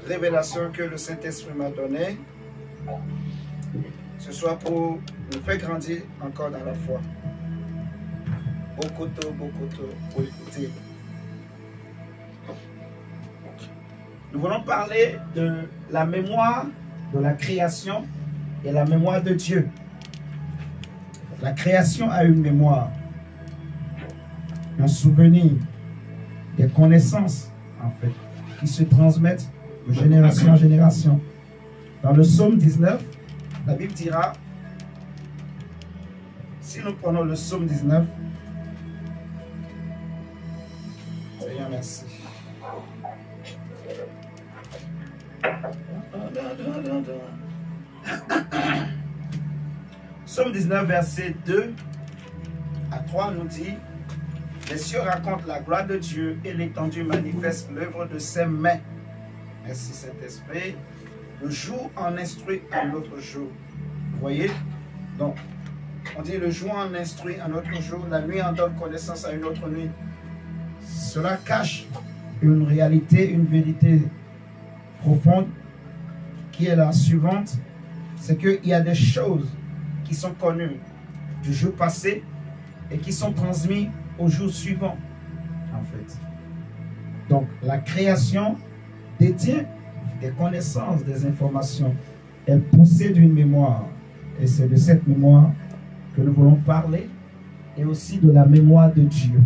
révélation que le Saint-Esprit m'a donnée, ce soit pour nous faire grandir encore dans la foi. Beaucoup pour écouter. Nous voulons parler de la mémoire de la création et la mémoire de Dieu. La création a une mémoire, un souvenir, des connaissances, en fait, qui se transmettent de génération en génération. Dans le psaume 19, la Bible dira, si nous prenons le psaume 19, Seigneur, merci. Psaume 19, verset 2 à 3 nous dit: les cieux racontent la gloire de Dieu et l'étendue manifeste l'œuvre de ses mains. Merci Saint-Esprit. Le jour en instruit un autre jour. Vous voyez? Donc, on dit le jour en instruit un autre jour, la nuit en donne connaissance à une autre nuit. Cela cache une réalité, une vérité profonde qui est la suivante, c'est qu'il y a des choses qui sont connues du jour passé et qui sont transmises au jour suivant, en fait. Donc, la création détient des connaissances, des informations. Elle possède une mémoire. Et c'est de cette mémoire que nous voulons parler et aussi de la mémoire de Dieu.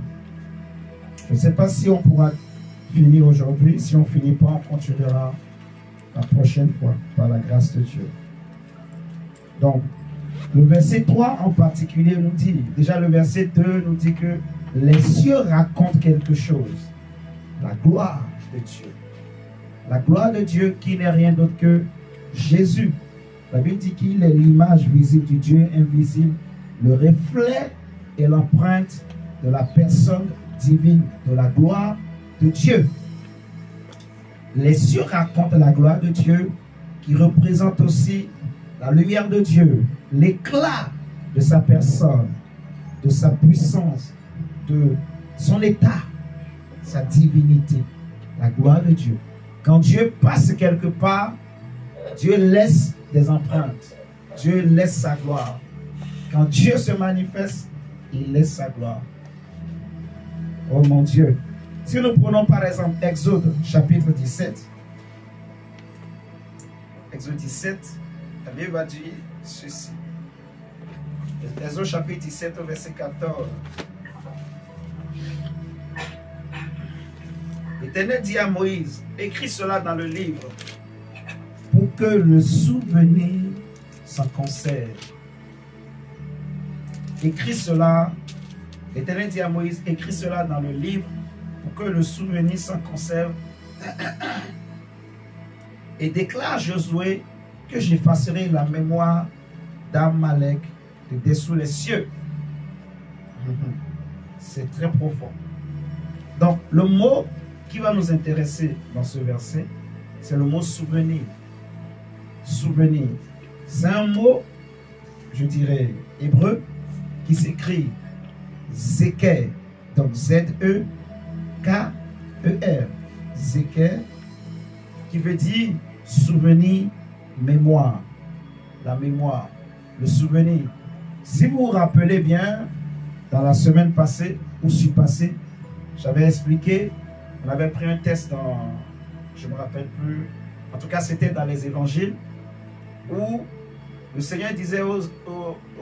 Je ne sais pas si on pourra finir aujourd'hui. Si on ne finit pas, on continuera la prochaine fois, par la grâce de Dieu. Donc, le verset 3 en particulier nous dit, déjà le verset 2 nous dit que les cieux racontent quelque chose. La gloire de Dieu. La gloire de Dieu qui n'est rien d'autre que Jésus. La Bible dit qu'il est l'image visible du Dieu invisible, le reflet et l'empreinte de la personne divine, de la gloire de Dieu. Les cieux racontent la gloire de Dieu qui représente aussi la lumière de Dieu, l'éclat de sa personne, de sa puissance, de son état, sa divinité, la gloire de Dieu. Quand Dieu passe quelque part, Dieu laisse des empreintes. Dieu laisse sa gloire. Quand Dieu se manifeste, il laisse sa gloire. Oh mon Dieu. Si nous prenons par exemple Exode chapitre 17. Exode 17, la Bible va dire ceci. Exode chapitre 17 au verset 14. L'Éternel dit à Moïse, écris cela dans le livre pour que le souvenir s'en conserve. Écris cela, l'Éternel dit à Moïse, écris cela dans le livre pour que le souvenir s'en conserve. Et déclare Josué que j'effacerai la mémoire d'Amalek de dessous les cieux. C'est très profond. Donc, le mot qui va nous intéresser dans ce verset, c'est le mot souvenir. Souvenir. C'est un mot, je dirais, hébreu, qui s'écrit Zeker. Donc, Z-E-K-E-R. Zeker, qui veut dire souvenir, mémoire. La mémoire, le souvenir. Si vous vous rappelez bien, dans la semaine passée ou surpassée, j'avais expliqué, on avait pris un test dans, je ne me rappelle plus, en tout cas c'était dans les évangiles, où le Seigneur disait aux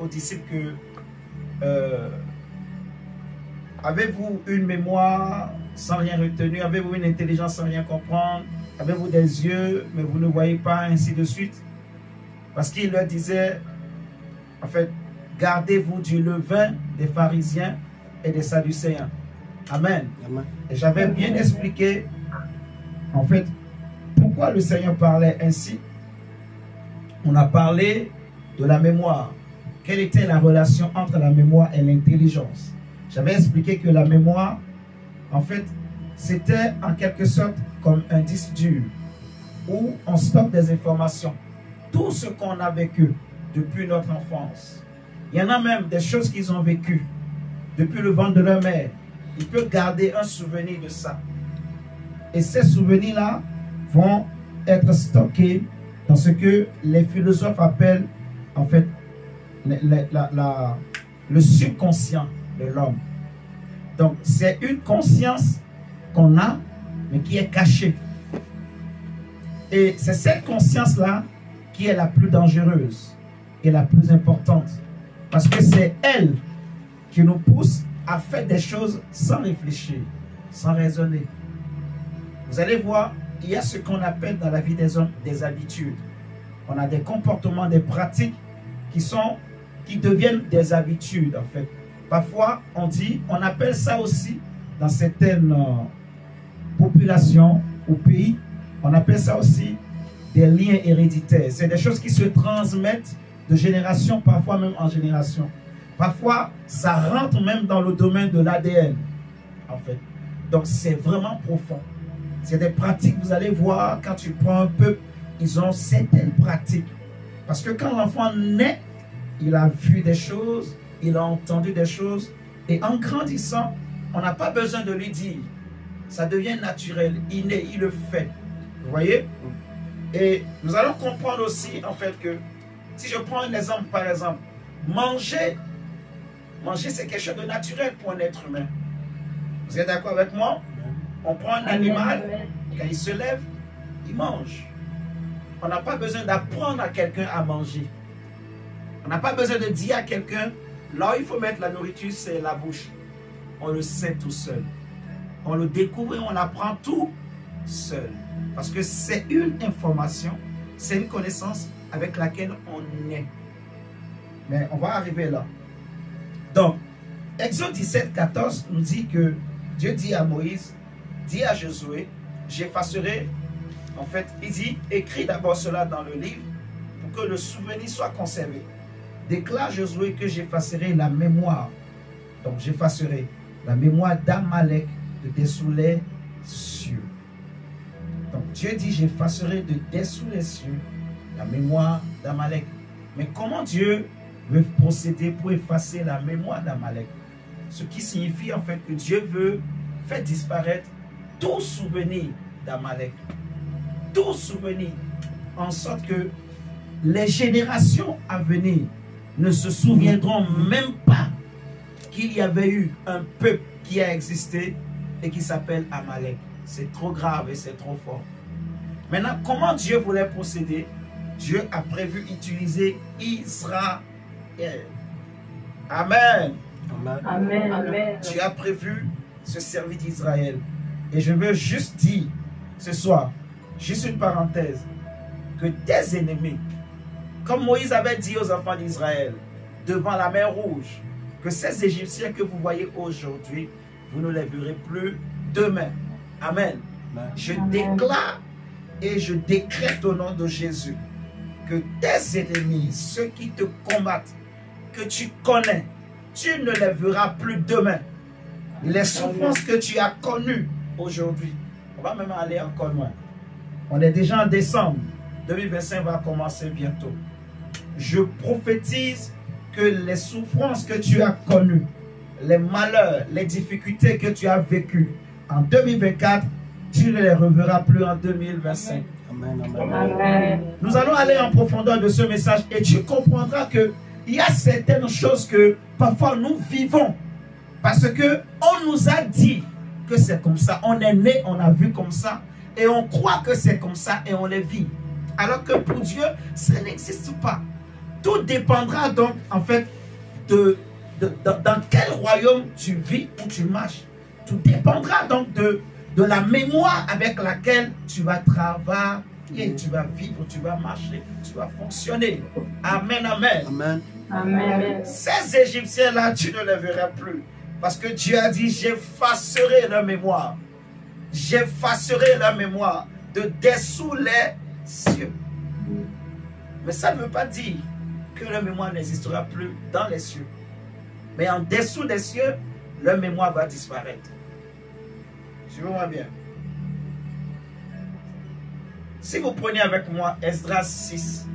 disciples que avez-vous une mémoire sans rien retenir? Avez-vous une intelligence sans rien comprendre? Avez-vous des yeux mais vous ne voyez pas, ainsi de suite? Parce qu'il leur disait, en fait, gardez-vous du levain des pharisiens et des sadducéens. Amen. Amen. Et j'avais bien expliqué, en fait, pourquoi le Seigneur parlait ainsi. On a parlé de la mémoire. Quelle était la relation entre la mémoire et l'intelligence? J'avais expliqué que la mémoire, en fait, c'était en quelque sorte comme un disque dur où on stocke des informations. Tout ce qu'on a vécu depuis notre enfance. Il y en a même des choses qu'ils ont vécues depuis le ventre de leur mère. Ils peuvent garder un souvenir de ça. Et ces souvenirs-là vont être stocké dans ce que les philosophes appellent en fait le subconscient de l'homme. Donc c'est une conscience qu'on a mais qui est cachée. Et c'est cette conscience-là qui est la plus dangereuse et la plus importante. Parce que c'est elle qui nous pousse à faire des choses sans réfléchir, sans raisonner. Vous allez voir, il y a ce qu'on appelle dans la vie des hommes des habitudes. On a des comportements, des pratiques qui deviennent des habitudes en fait. Parfois, on appelle ça aussi dans certaines populations ou pays, on appelle ça aussi des liens héréditaires. C'est des choses qui se transmettent de génération, parfois même en génération. Parfois, ça rentre même dans le domaine de l'ADN, en fait. Donc, c'est vraiment profond. C'est des pratiques, vous allez voir, quand tu prends un peuple, ils ont certaines pratiques. Parce que quand l'enfant naît, il a vu des choses, il a entendu des choses, et en grandissant, on n'a pas besoin de lui dire. Ça devient naturel, inné, il le fait. Vous voyez? Et nous allons comprendre aussi, en fait, que si je prends un exemple, par exemple, manger, c'est quelque chose de naturel pour un être humain. Vous êtes d'accord avec moi? On prend un animal, quand il se lève, il mange. On n'a pas besoin d'apprendre à quelqu'un à manger. On n'a pas besoin de dire à quelqu'un, là où il faut mettre la nourriture, c'est la bouche. On le sait tout seul. On le découvre et on apprend tout seul. Parce que c'est une information, c'est une connaissance avec laquelle on est. Mais on va arriver là. Donc, Exode 17, 14 nous dit que Dieu dit à Moïse, dit à Josué, j'effacerai, en fait, il dit, écris d'abord cela dans le livre pour que le souvenir soit conservé. Déclare Josué que j'effacerai la mémoire. Donc, j'effacerai la mémoire d'Amalek de dessous les cieux. Donc, Dieu dit, j'effacerai de dessous les cieux la mémoire d'Amalek. Mais comment Dieu veut procéder pour effacer la mémoire d'Amalek? Ce qui signifie en fait que Dieu veut faire disparaître tout souvenir d'Amalek. Tout souvenir. En sorte que les générations à venir ne se souviendront même pas qu'il y avait eu un peuple qui a existé et qui s'appelle Amalek. C'est trop grave et c'est trop fort. Maintenant, comment Dieu voulait procéder? Dieu a prévu utiliser Israël. Amen. Amen. Amen. Amen. Dieu a prévu se servir d'Israël. Et je veux juste dire ce soir, juste une parenthèse, que tes ennemis, comme Moïse avait dit aux enfants d'Israël, devant la mer Rouge, que ces Égyptiens que vous voyez aujourd'hui, vous ne les verrez plus demain. Amen. Amen. Je déclare et je décrète au nom de Jésus que tes ennemis, ceux qui te combattent, que tu connais, tu ne les verras plus demain. Les souffrances que tu as connues aujourd'hui, on va même aller encore loin. On est déjà en décembre, 2025 va commencer bientôt. Je prophétise que les souffrances que tu as connues, les malheurs, les difficultés que tu as vécues en 2024, tu ne les reverras plus en 2025. Amen. Amen. Amen. Nous allons aller en profondeur de ce message et tu comprendras que il y a certaines choses que parfois nous vivons parce que on nous a dit que c'est comme ça. On est né, on a vu comme ça et on croit que c'est comme ça et on les vit. Alors que pour Dieu, ça n'existe pas. Tout dépendra donc en fait dans quel royaume tu vis ou tu marches. Tout dépendra donc de la mémoire avec laquelle tu vas travailler, tu vas vivre, tu vas marcher, tu vas fonctionner. Amen, amen. Amen. Amen. Ces Égyptiens-là, tu ne les verras plus. Parce que Dieu a dit, j'effacerai leur mémoire. J'effacerai leur mémoire de dessous les cieux. Mais ça ne veut pas dire que leur mémoire n'existera plus dans les cieux. Mais en dessous des cieux, leur mémoire va disparaître. Suivez-moi bien. Si vous prenez avec moi Esdras 6,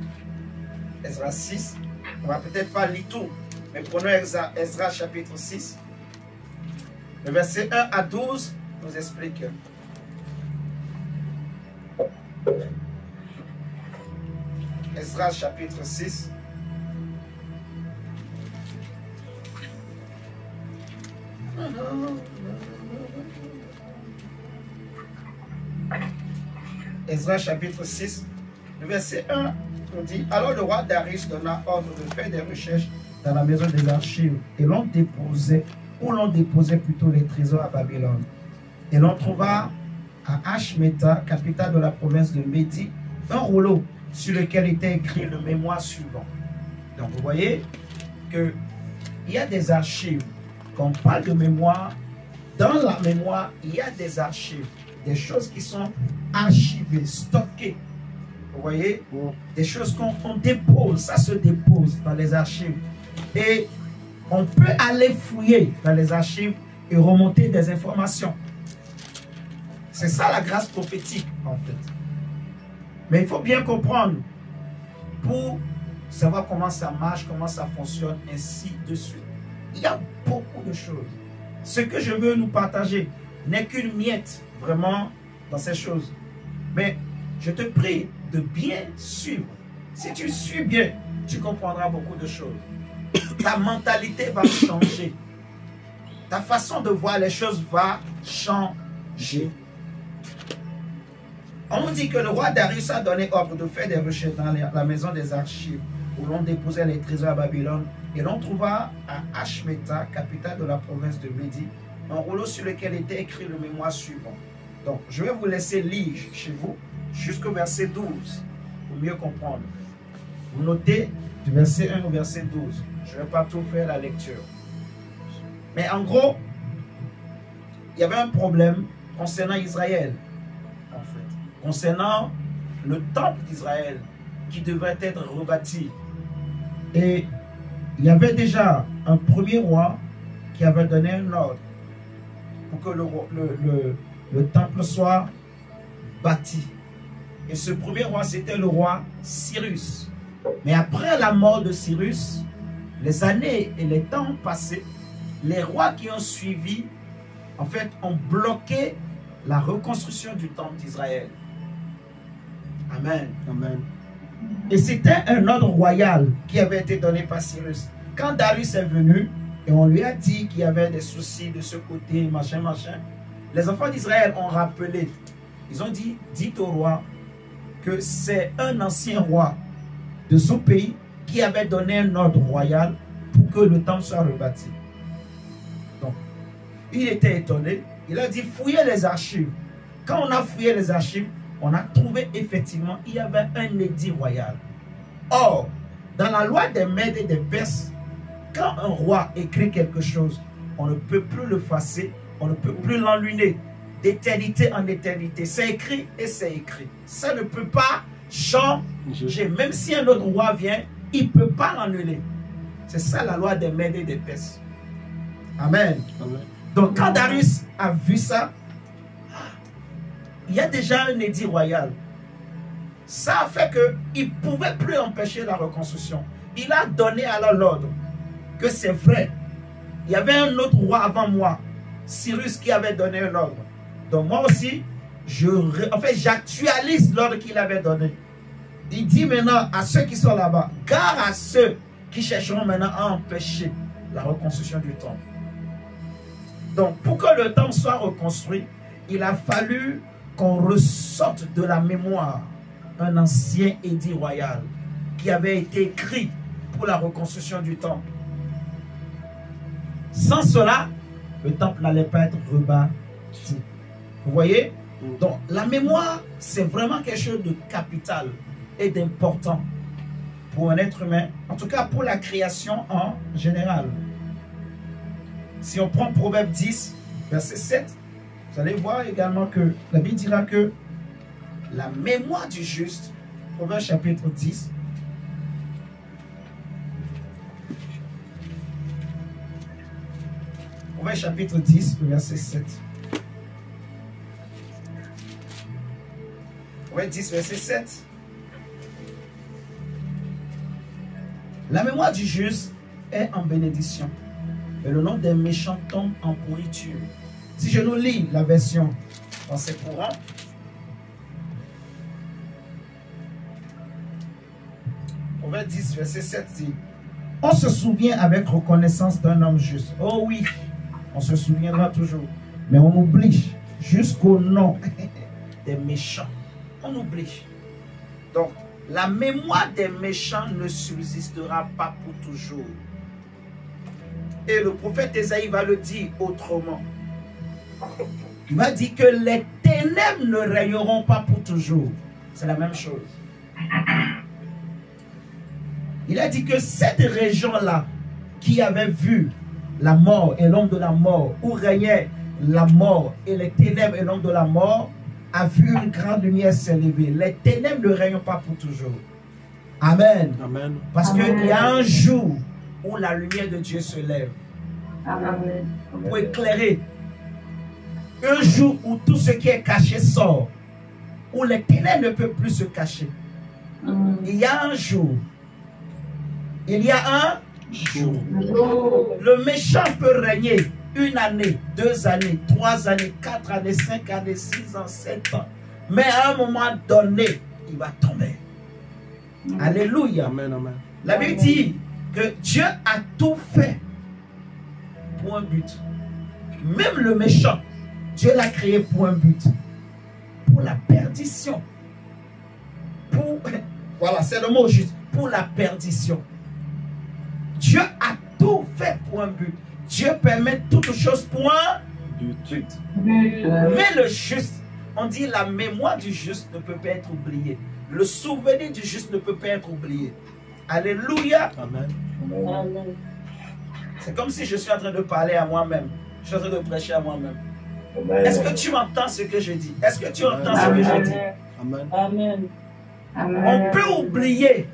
Esdras 6, on va peut-être pas lire tout, mais prenons Esdras chapitre 6. Le verset 1 à 12 nous explique. Esdras chapitre 6. Esdras chapitre 6, le verset 1, on dit: alors le roi Darius donna ordre de faire des recherches dans la maison des archives, et l'on déposait plutôt les trésors à Babylone. Et l'on trouva à Ashmeta, capitale de la province de Médie, un rouleau sur lequel était écrit le mémoire suivant. Donc vous voyez qu'il y a des archives. Quand on parle de mémoire, dans la mémoire, il y a des archives, des choses qui sont archivées, stockées. Vous voyez, des choses qu'on dépose, ça se dépose dans les archives. Et on peut aller fouiller dans les archives et remonter des informations. C'est ça la grâce prophétique, en fait. Mais il faut bien comprendre, pour savoir comment ça marche, comment ça fonctionne, ainsi de suite. Il y a beaucoup de choses. Ce que je veux nous partager n'est qu'une miette, vraiment, dans ces choses. Mais je te prie de bien suivre. Si tu suis bien, tu comprendras beaucoup de choses. Ta mentalité va changer. Ta façon de voir les choses va changer. On nous dit que le roi Darius a donné ordre de faire des recherches dans la maison des archives où l'on déposait les trésors à Babylone, et l'on trouva à Ashmeta, capitale de la province de Médie, un rouleau sur lequel était écrit le mémoire suivant. Donc, je vais vous laisser lire chez vous jusqu'au verset 12 pour mieux comprendre. Vous notez du verset 1 au verset 12. Je ne vais pas tout faire la lecture. Mais en gros, il y avait un problème concernant Israël, en fait. Concernant le temple d'Israël qui devait être rebâti. Et il y avait déjà un premier roi qui avait donné un ordre pour que le temple soit bâti. Et ce premier roi, c'était le roi Cyrus. Mais après la mort de Cyrus, les années et les temps passés, les rois qui ont suivi, en fait, ont bloqué la reconstruction du temple d'Israël. Amen. Amen. Et c'était un ordre royal qui avait été donné par Cyrus. Quand Darius est venu et on lui a dit qu'il y avait des soucis de ce côté, machin, machin, les enfants d'Israël ont rappelé. Ils ont dit, dites au roi que c'est un ancien roi de ce pays qui avait donné un ordre royal pour que le temple soit rebâti. Donc, il était étonné. Il a dit, fouillez les archives. Quand on a fouillé les archives, on a trouvé effectivement, il y avait un édit royal. Or, dans la loi des Mèdes et des Perses, quand un roi écrit quelque chose, on ne peut plus le effacer, on ne peut plus l'enluner. D'éternité en éternité, c'est écrit et c'est écrit. Ça ne peut pas changer. Même si un autre roi vient, il ne peut pas l'annuler. C'est ça la loi des Mèdes et des Perses. Amen. Amen. Donc quand Darius a vu ça, il y a déjà un édit royal. Ça a fait qu'il ne pouvait plus empêcher la reconstruction. Il a donné alors l'ordre que c'est vrai. Il y avait un autre roi avant moi, Cyrus, qui avait donné un ordre. Donc moi aussi, j'actualise l'ordre qu'il avait donné. Il dit maintenant à ceux qui sont là-bas, gare à ceux qui chercheront maintenant à empêcher la reconstruction du temple. Donc pour que le temple soit reconstruit, il a fallu qu'on ressorte de la mémoire un ancien édit royal qui avait été écrit pour la reconstruction du temple. Sans cela, le temple n'allait pas être rebâti. Vous voyez? Donc la mémoire, c'est vraiment quelque chose de capital et d'important pour un être humain, en tout cas pour la création en général. Si on prend Proverbe 10, verset 7, vous allez voir également que la Bible dira que la mémoire du juste, Proverbe chapitre 10, Proverbe chapitre 10, verset 7. Proverbe 10, verset 7. La mémoire du juste est en bénédiction, et le nom des méchants tombe en pourriture. Si je nous lis la version dans ces courants, Proverbe 10, verset 7 dit, on se souvient avec reconnaissance d'un homme juste. Oh oui, on se souviendra toujours. Mais on oublie jusqu'au nom des méchants. On oublie. Donc, la mémoire des méchants ne subsistera pas pour toujours. Et le prophète Ésaïe va le dire autrement. Il va dire que les ténèbres ne régneront pas pour toujours. C'est la même chose. Il a dit que cette région-là, qui avait vu la mort et l'ombre de la mort, où régnait la mort et les ténèbres et l'ombre de la mort, a vu une grande lumière s'élever. Les ténèbres ne règnent pas pour toujours. Amen. Amen. Parce qu'il y a un jour où la lumière de Dieu se lève. Amen. Pour éclairer. Un jour où tout ce qui est caché sort. Où les ténèbres ne peuvent plus se cacher. Il y a un jour. Il y a un jour. Le méchant peut régner 1 année, 2 années, 3 années, 4 années, 5 années, 6 ans, 7 ans. Mais à un moment donné, il va tomber. Alléluia. Amen, amen. La Bible dit que Dieu a tout fait pour un but. Même le méchant, Dieu l'a créé pour un but. Pour la perdition. Pour, voilà, c'est le mot juste. Pour la perdition. Dieu a tout fait pour un but. Dieu permet toutes choses pour un but. Mais le juste, on dit la mémoire du juste ne peut pas être oubliée. Le souvenir du juste ne peut pas être oublié. Alléluia. Amen. C'est comme si je suis en train de parler à moi-même. Je suis en train de prêcher à moi-même. Est-ce que tu entends ce que je dis? Est-ce que tu entends ce que je dis? Amen. Amen. On peut oublier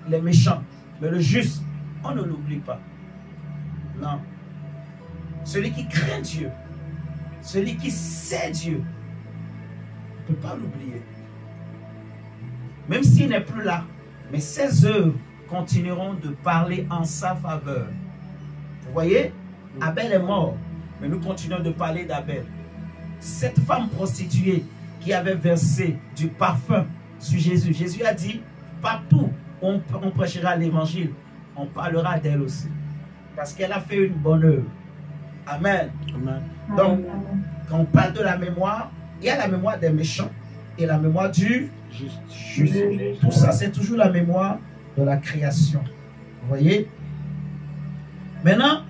les méchants, mais le juste, on ne l'oublie pas. Non. Celui qui craint Dieu, celui qui sait Dieu, ne peut pas l'oublier. Même s'il n'est plus là, mais ses œuvres continueront de parler en sa faveur. Vous voyez, Abel est mort, mais nous continuons de parler d'Abel. Cette femme prostituée qui avait versé du parfum sur Jésus. Jésus a dit, partout où on prêchera l'évangile, on parlera d'elle aussi. Parce qu'elle a fait une bonne œuvre. Amen. Amen. Donc, quand on parle de la mémoire, il y a la mémoire des méchants et la mémoire du juste. Tout ça, c'est toujours la mémoire de la création. Vous voyez? Maintenant,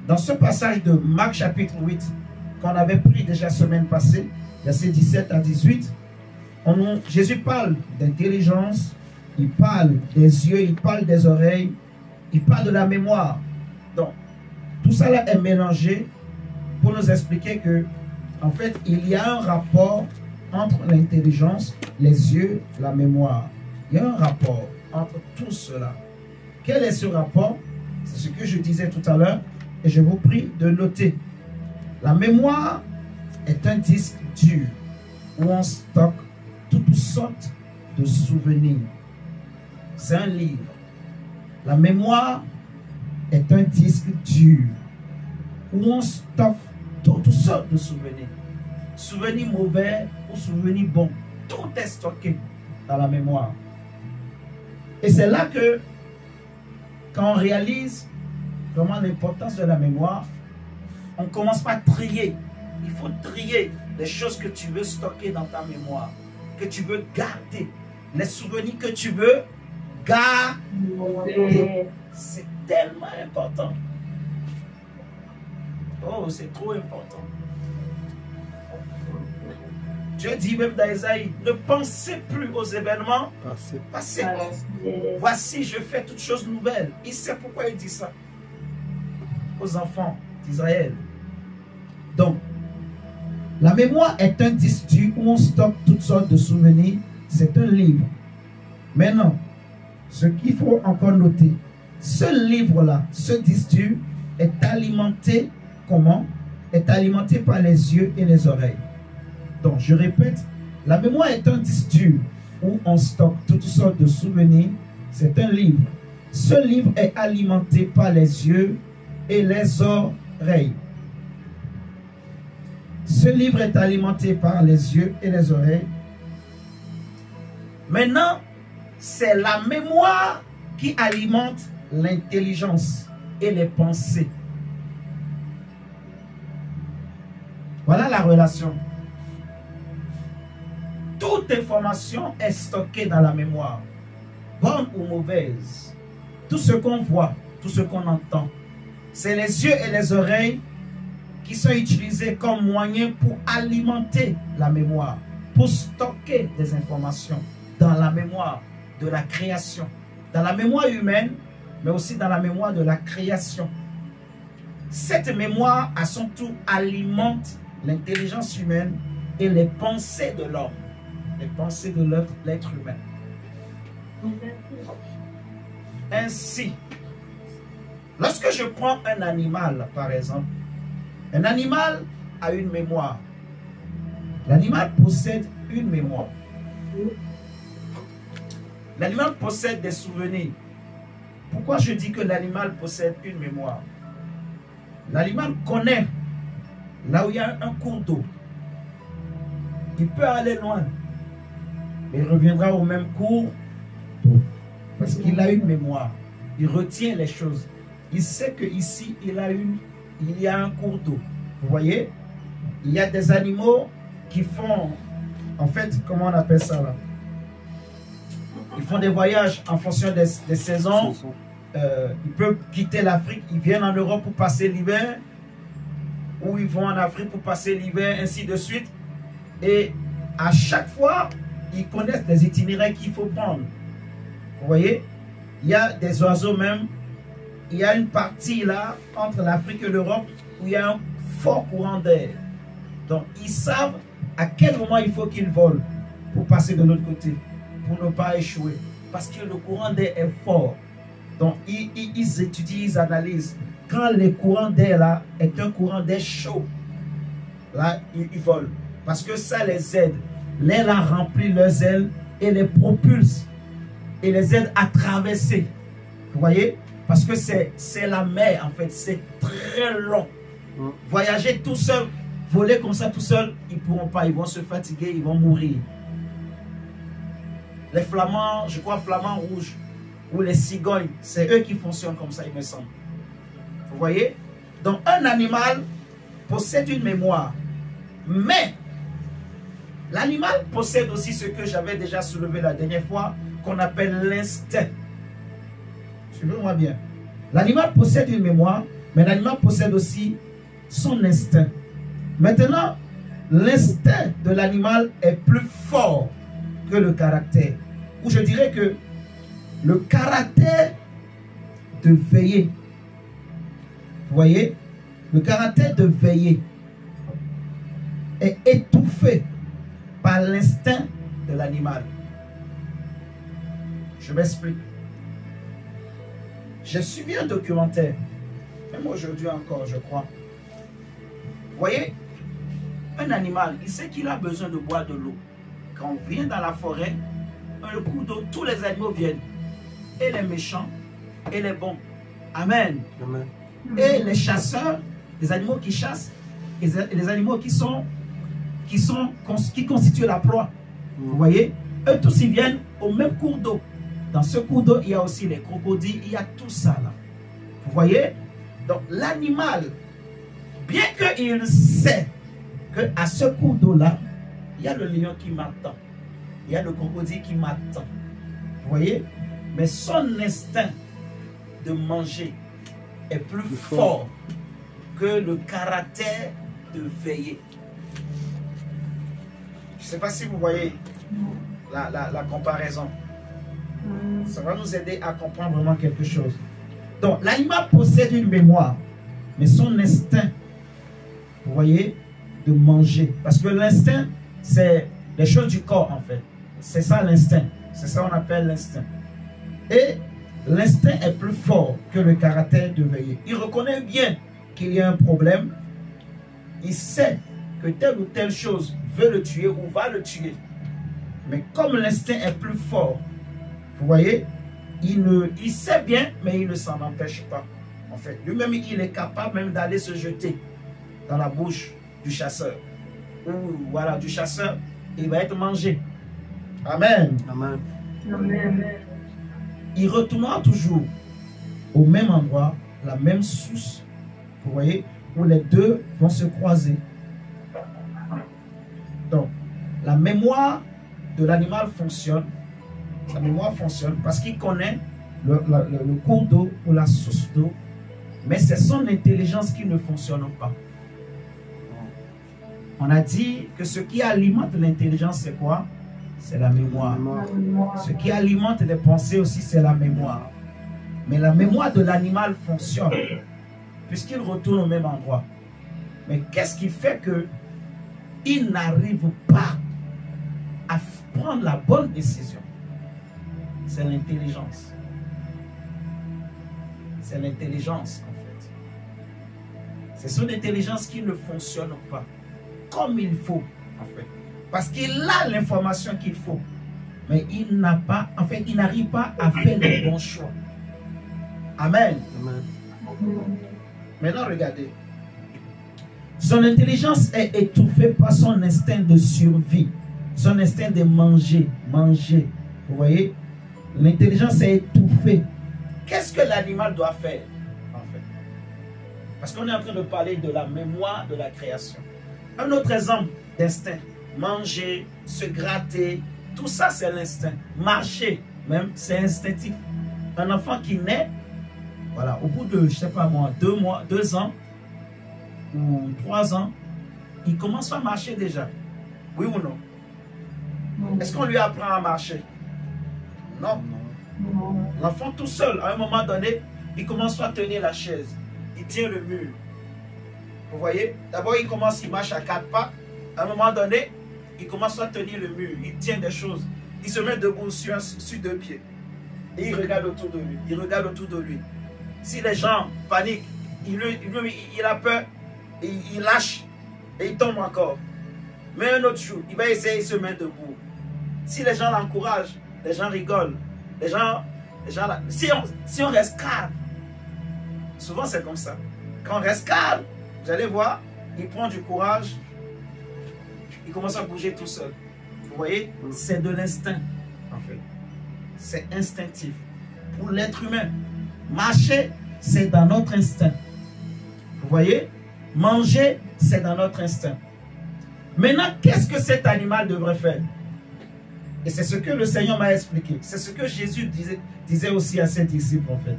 dans ce passage de Marc chapitre 8, qu'on avait pris déjà la semaine passée, versets 17 à 18, Jésus parle d'intelligence, il parle des yeux, il parle des oreilles, il parle de la mémoire. Donc, tout ça là est mélangé pour nous expliquer que, en fait, il y a un rapport entre l'intelligence, les yeux, la mémoire. Il y a un rapport entre tout cela. Quel est ce rapport? C'est ce que je disais tout à l'heure et je vous prie de noter. La mémoire est un disque dur où on stocke toutes sortes de souvenirs. C'est un livre. La mémoire est un disque dur où on stocke toutes sortes de souvenirs. Souvenirs mauvais ou souvenirs bons. Tout est stocké dans la mémoire. Et c'est là que, quand on réalise vraiment l'importance de la mémoire, on commence par trier. Il faut trier les choses que tu veux stocker dans ta mémoire, que tu veux garder, les souvenirs que tu veux garder. C'est tellement important. Oh, c'est trop important. Dieu dit même dans Isaïe, ne pensez plus aux événements passés. Voici, je fais toutes choses nouvelles. Il sait pourquoi il dit ça aux enfants d'Israël. Donc, la mémoire est un disque dur où on stocke toutes sortes de souvenirs. C'est un livre. Maintenant, ce qu'il faut encore noter, ce livre-là, ce disque dur, est alimenté comment? Est alimenté par les yeux et les oreilles. Donc, je répète, la mémoire est un disque dur où on stocke toutes sortes de souvenirs. C'est un livre. Ce livre est alimenté par les yeux et les oreilles. Ce livre est alimenté par les yeux et les oreilles. Maintenant, c'est la mémoire qui alimente l'intelligence et les pensées. Voilà la relation. Toute information est stockée dans la mémoire, bonne ou mauvaise. Tout ce qu'on voit, tout ce qu'on entend, c'est les yeux et les oreilles qui sont utilisés comme moyen pour alimenter la mémoire, pour stocker des informations dans la mémoire de la création, dans la mémoire humaine, mais aussi dans la mémoire de la création. Cette mémoire, à son tour, alimente l'intelligence humaine et les pensées de l'homme, les pensées de l'être humain. Ainsi, lorsque je prends un animal, par exemple, un animal a une mémoire. L'animal possède une mémoire. L'animal possède des souvenirs. Pourquoi je dis que l'animal possède une mémoire? L'animal connaît là où il y a un cours d'eau. Il peut aller loin, mais il reviendra au même cours d'eau. Parce qu'il a une mémoire. Il retient les choses. Il sait qu'ici, il y a un cours d'eau. Vous voyez? Il y a des animaux qui font, en fait, comment on appelle ça là? Ils font des voyages en fonction des saisons. Ils peuvent quitter l'Afrique, ils viennent en Europe pour passer l'hiver, ou ils vont en Afrique pour passer l'hiver, ainsi de suite. Et à chaque fois, ils connaissent des itinéraires qu'il faut prendre. Vous voyez? Il y a des oiseaux même. Il y a une partie là, entre l'Afrique et l'Europe, où il y a un fort courant d'air. Donc, ils savent à quel moment il faut qu'ils volent pour passer de l'autre côté, pour ne pas échouer. Parce que le courant d'air est fort. Donc, ils étudient, ils analysent. Quand le courant d'air là est un courant d'air chaud, là, ils volent. Parce que ça les aide. L'air là remplit leurs ailes et les propulse. Et les aide à traverser. Vous voyez? Parce que c'est la mer, en fait. C'est très long. Voyager tout seul, voler comme ça tout seul, ils ne pourront pas. Ils vont se fatiguer, ils vont mourir. Les flamands, je crois flamands rouges, ou les cigognes, c'est eux qui fonctionnent comme ça, il me semble. Vous voyez? Donc, un animal possède une mémoire. Mais, l'animal possède aussi ce que j'avais déjà soulevé la dernière fois, qu'on appelle l'instinct. Suivez-moi bien. L'animal possède une mémoire, mais l'animal possède aussi son instinct. Maintenant, l'instinct de l'animal est plus fort que le caractère. Ou je dirais que le caractère de veiller, vous voyez, le caractère de veiller est étouffé par l'instinct de l'animal. Je m'explique. J'ai suivi un documentaire, même aujourd'hui encore, je crois. Vous voyez, un animal, il sait qu'il a besoin de boire de l'eau. Quand on vient dans la forêt, un coup d'eau, tous les animaux viennent. Et les méchants, et les bons. Amen. Amen. Et les chasseurs, les animaux qui chassent, et les animaux qui constituent la proie. Vous voyez, eux tous ils viennent au même cours d'eau. Dans ce cours d'eau, il y a aussi les crocodiles, il y a tout ça là. Vous voyez? Donc l'animal, bien qu'il sait qu'à ce cours d'eau là, il y a le lion qui m'attend. Il y a le crocodile qui m'attend. Vous voyez? Mais son instinct de manger est plus fort que le caractère de veiller. Je ne sais pas si vous voyez la comparaison. Ça va nous aider à comprendre vraiment quelque chose. Donc, l'animal possède une mémoire, mais son instinct, vous voyez, de manger. Parce que l'instinct, c'est les choses du corps, en fait. C'est ça l'instinct. C'est ça qu'on appelle l'instinct. Et l'instinct est plus fort que le caractère de veiller. Il reconnaît bien qu'il y a un problème. Il sait que telle ou telle chose veut le tuer ou va le tuer. Mais comme l'instinct est plus fort, vous voyez, il sait bien, mais il ne s'en empêche pas. En fait, lui-même, il est capable même d'aller se jeter dans la bouche du chasseur. Ou voilà, du chasseur, il va être mangé. Amen. Amen. Amen. Il retournera toujours au même endroit, la même source, vous voyez, où les deux vont se croiser. Donc, la mémoire de l'animal fonctionne, sa mémoire fonctionne parce qu'il connaît le cours d'eau ou la source d'eau, mais c'est son intelligence qui ne fonctionne pas. On a dit que ce qui alimente l'intelligence, c'est quoi? C'est la mémoire. Ce qui alimente les pensées aussi, c'est la mémoire. Mais la mémoire de l'animal fonctionne, puisqu'il retourne au même endroit. Mais qu'est-ce qui fait que il n'arrive pas à prendre la bonne décision? C'est l'intelligence. C'est l'intelligence, en fait. C'est son intelligence qui ne fonctionne pas comme il faut, en fait. Parce qu'il a l'information qu'il faut. Mais il n'a pas, en fait, il n'arrive pas à faire les bons choix. Amen. Amen. Maintenant, regardez. Son intelligence est étouffée par son instinct de survie. Son instinct de manger. Manger. Vous voyez? L'intelligence est étouffée. Qu'est-ce que l'animal doit faire, en fait? Parce qu'on est en train de parler de la mémoire de la création. Un autre exemple d'instinct. Manger, se gratter, tout ça c'est l'instinct. Marcher, même, c'est instinctif. Un enfant qui naît, voilà, au bout de, je sais pas moi, 2 ans ou 3 ans, il commence à marcher déjà. Oui ou non? Est-ce qu'on lui apprend à marcher? Non. L'enfant tout seul, à un moment donné, il commence à tenir la chaise. Il tient le mur. Vous voyez? D'abord, il marche à 4 pas. À un moment donné, il commence à tenir le mur. Il tient des choses. Il se met debout sur 2 pieds. Et il regarde autour de lui. Il regarde autour de lui. Si les gens paniquent, il a peur. Et il lâche. Et il tombe encore. Mais un autre jour, il va essayer de se mettre debout. Si les gens l'encouragent, les gens rigolent. Les gens si on reste calme, souvent c'est comme ça. Quand on reste calme, vous allez voir, il prend du courage, il commence à bouger tout seul. Vous voyez, c'est de l'instinct, en fait. C'est instinctif. Pour l'être humain, marcher, c'est dans notre instinct. Vous voyez, manger, c'est dans notre instinct. Maintenant, qu'est-ce que cet animal devrait faire? Et c'est ce que le Seigneur m'a expliqué. C'est ce que Jésus disait aussi à ses disciples, en fait.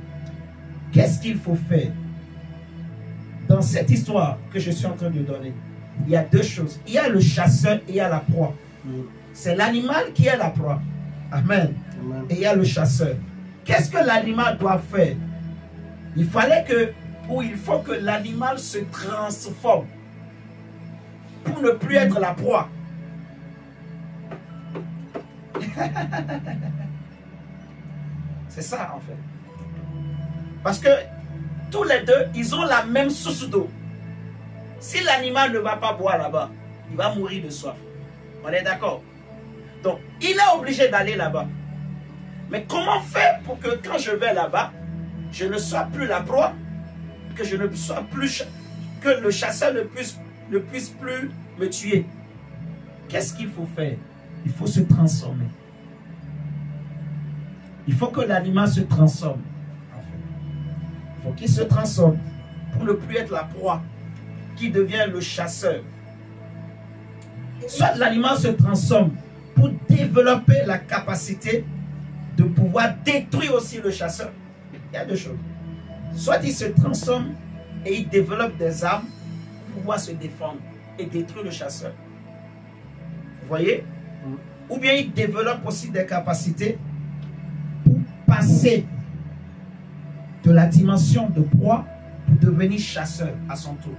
Qu'est-ce qu'il faut faire? Dans cette histoire que je suis en train de donner, il y a 2 choses. Il y a le chasseur et il y a la proie. C'est l'animal qui est la proie. Amen. Amen. Et il y a le chasseur. Qu'est-ce que l'animal doit faire? Il faut que l'animal se transforme pour ne plus être la proie. C'est ça, en fait. Parce que tous les deux, ils ont la même source d'eau. Si l'animal ne va pas boire là-bas, il va mourir de soif. On est d'accord? Donc, il est obligé d'aller là-bas. Mais comment faire pour que quand je vais là-bas, je ne sois plus la proie, que je ne sois plus, que le chasseur ne puisse plus me tuer? Qu'est-ce qu'il faut faire? Il faut se transformer. Il faut que l'animal se transforme. Il faut qu'il se transforme pour ne plus être la proie, qui devient le chasseur. Soit l'animal se transforme pour développer la capacité de pouvoir détruire aussi le chasseur. Il y a 2 choses. Soit il se transforme et il développe des armes pour pouvoir se défendre et détruire le chasseur. Vous voyez? Ou bien il développe aussi des capacités pour passer de la dimension de proie pour devenir chasseur à son tour.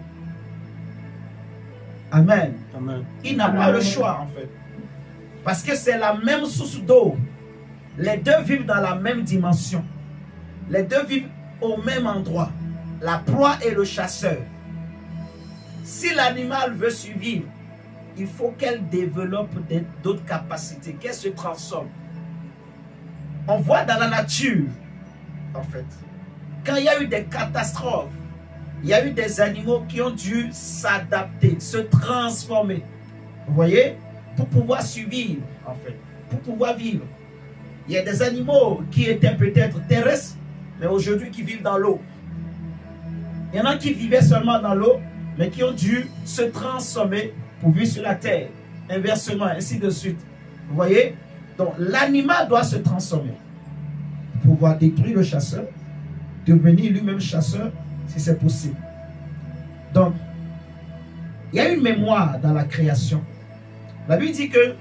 Amen. Amen. Il n'a pas le choix, en fait. Parce que c'est la même source d'eau. Les deux vivent dans la même dimension. Les deux vivent au même endroit. La proie et le chasseur. Si l'animal veut survivre, il faut qu'elle développe d'autres capacités, qu'elle se transforme. On voit dans la nature, en fait, quand il y a eu des catastrophes, il y a eu des animaux qui ont dû s'adapter, se transformer. Vous voyez? Pour pouvoir survivre, en fait, pour pouvoir vivre. Il y a des animaux qui étaient peut-être terrestres, mais aujourd'hui qui vivent dans l'eau. Il y en a qui vivaient seulement dans l'eau, mais qui ont dû se transformer pour vivre sur la terre. Inversement, ainsi de suite. Vous voyez? Donc l'animal doit se transformer pour pouvoir détruire le chasseur, devenir lui-même chasseur, si c'est possible. Donc, il y a une mémoire dans la création. La Bible dit que,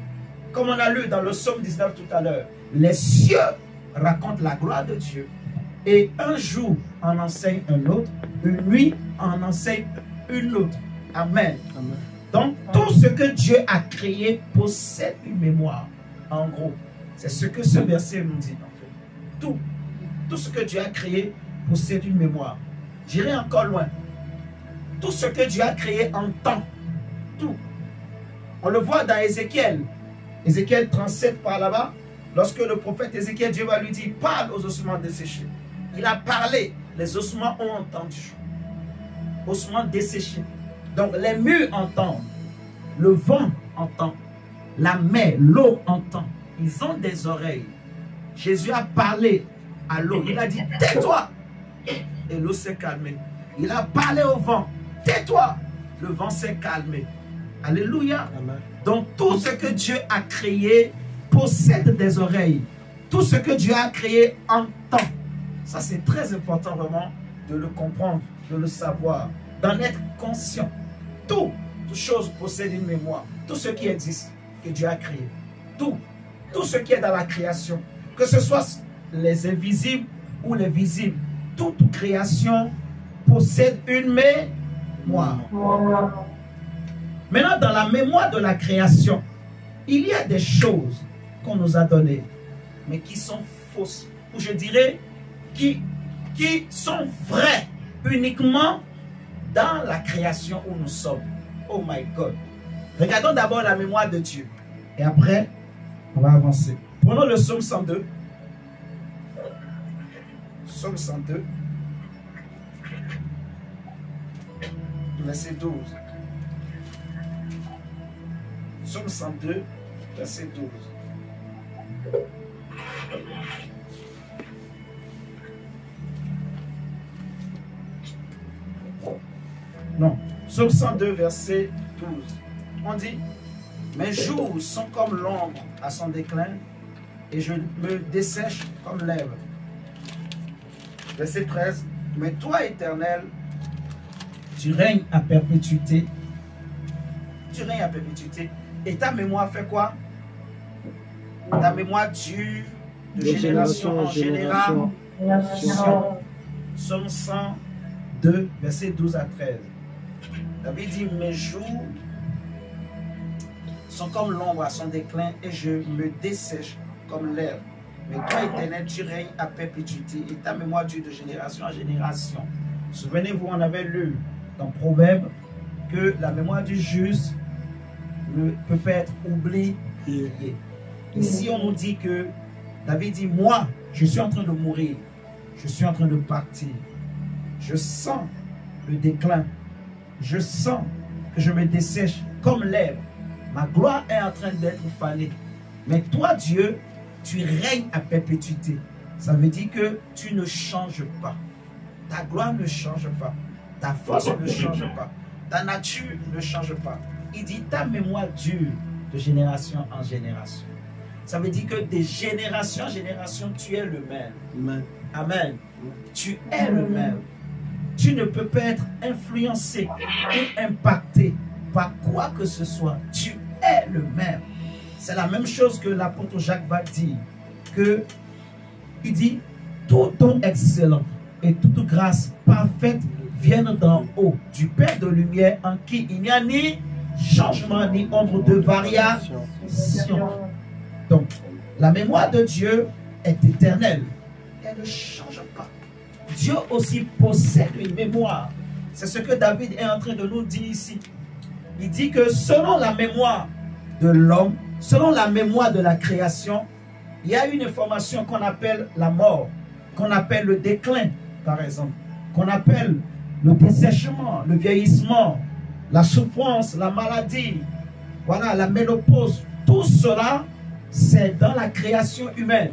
comme on a lu dans le psaume 19 tout à l'heure, les cieux racontent la gloire de Dieu. Et un jour en enseigne un autre, une nuit en enseigne une autre. Amen. Amen. Donc, tout ce que Dieu a créé possède une mémoire. En gros, c'est ce que ce verset nous dit. En fait. Tout ce que Dieu a créé possède une mémoire. J'irai encore loin. Tout ce que Dieu a créé en temps. Tout. On le voit dans Ézéchiel. Ézéchiel 37 par là-bas. Lorsque le prophète Ézéchiel, Dieu va lui dire, parle aux ossements desséchés. Il a parlé. Les ossements ont entendu. Ossements desséchés. Donc les murs entendent. Le vent entend. La mer, l'eau entend. Ils ont des oreilles. Jésus a parlé à l'eau. Il a dit, tais-toi. Et l'eau s'est calmée. Il a parlé au vent. Tais-toi. Le vent s'est calmé. Alléluia. Amen. Donc tout ce que Dieu a créé possède des oreilles. Tout ce que Dieu a créé entend. Ça c'est très important vraiment de le comprendre, de le savoir, d'en être conscient. Toute chose possède une mémoire. Tout ce qui existe, que Dieu a créé. Tout ce qui est dans la création. Que ce soit les invisibles ou les visibles. Toute création possède une mémoire. Maintenant, dans la mémoire de la création, il y a des choses qu'on nous a données, mais qui sont fausses. Ou je dirais, qui sont vraies uniquement dans la création où nous sommes. Oh my God. Regardons d'abord la mémoire de Dieu. Et après, on va avancer. Prenons le psaume 102. Psaume 102. Verset 12. Psaume 102, verset 12. Non, Psaume 102, verset 12. On dit, mes jours sont comme l'ombre à son déclin, et je me dessèche comme l'herbe. Verset 13. Mais toi, Éternel, tu règnes à perpétuité. Tu règnes à perpétuité. Et ta mémoire fait quoi? Ta mémoire dure de génération en génération. Psaume 102, verset 12 à 13. David dit, mes jours sont comme l'ombre à son déclin et je me dessèche comme l'herbe. Mais toi, Éternel, tu règnes à perpétuité et ta mémoire dure de génération en génération. Souvenez-vous, on avait lu dans Proverbe que la mémoire du juste ne peut pas être oubliée. Ici, on nous dit que David dit, moi, je suis en train de mourir. Je suis en train de partir. Je sens le déclin. Je sens que je me dessèche comme l'herbe. Ma gloire est en train d'être fanée. Mais toi, Dieu, tu règnes à perpétuité. Ça veut dire que tu ne changes pas. Ta gloire ne change pas. Ta force ne change pas. Ta nature ne change pas. Il dit, ta mémoire dure de génération en génération. Ça veut dire que de génération en génération, tu es le même. Amen. Amen. Tu es le même. Tu ne peux pas être influencé ou impacté par quoi que ce soit. Tu es le même. C'est la même chose que l'apôtre Jacques va dire. Que il dit, tout don excellent et toute grâce parfaite viennent d'en haut, du Père de lumière, en qui il n'y a ni changement ni ombre de variation. Donc, la mémoire de Dieu est éternelle. Elle ne change pas. Dieu aussi possède une mémoire. C'est ce que David est en train de nous dire ici. Il dit que selon la mémoire de l'homme, selon la mémoire de la création, il y a une information qu'on appelle la mort, qu'on appelle le déclin, par exemple, qu'on appelle le dessèchement, le vieillissement, la souffrance, la maladie, voilà, la ménopause. Tout cela, c'est dans la création humaine.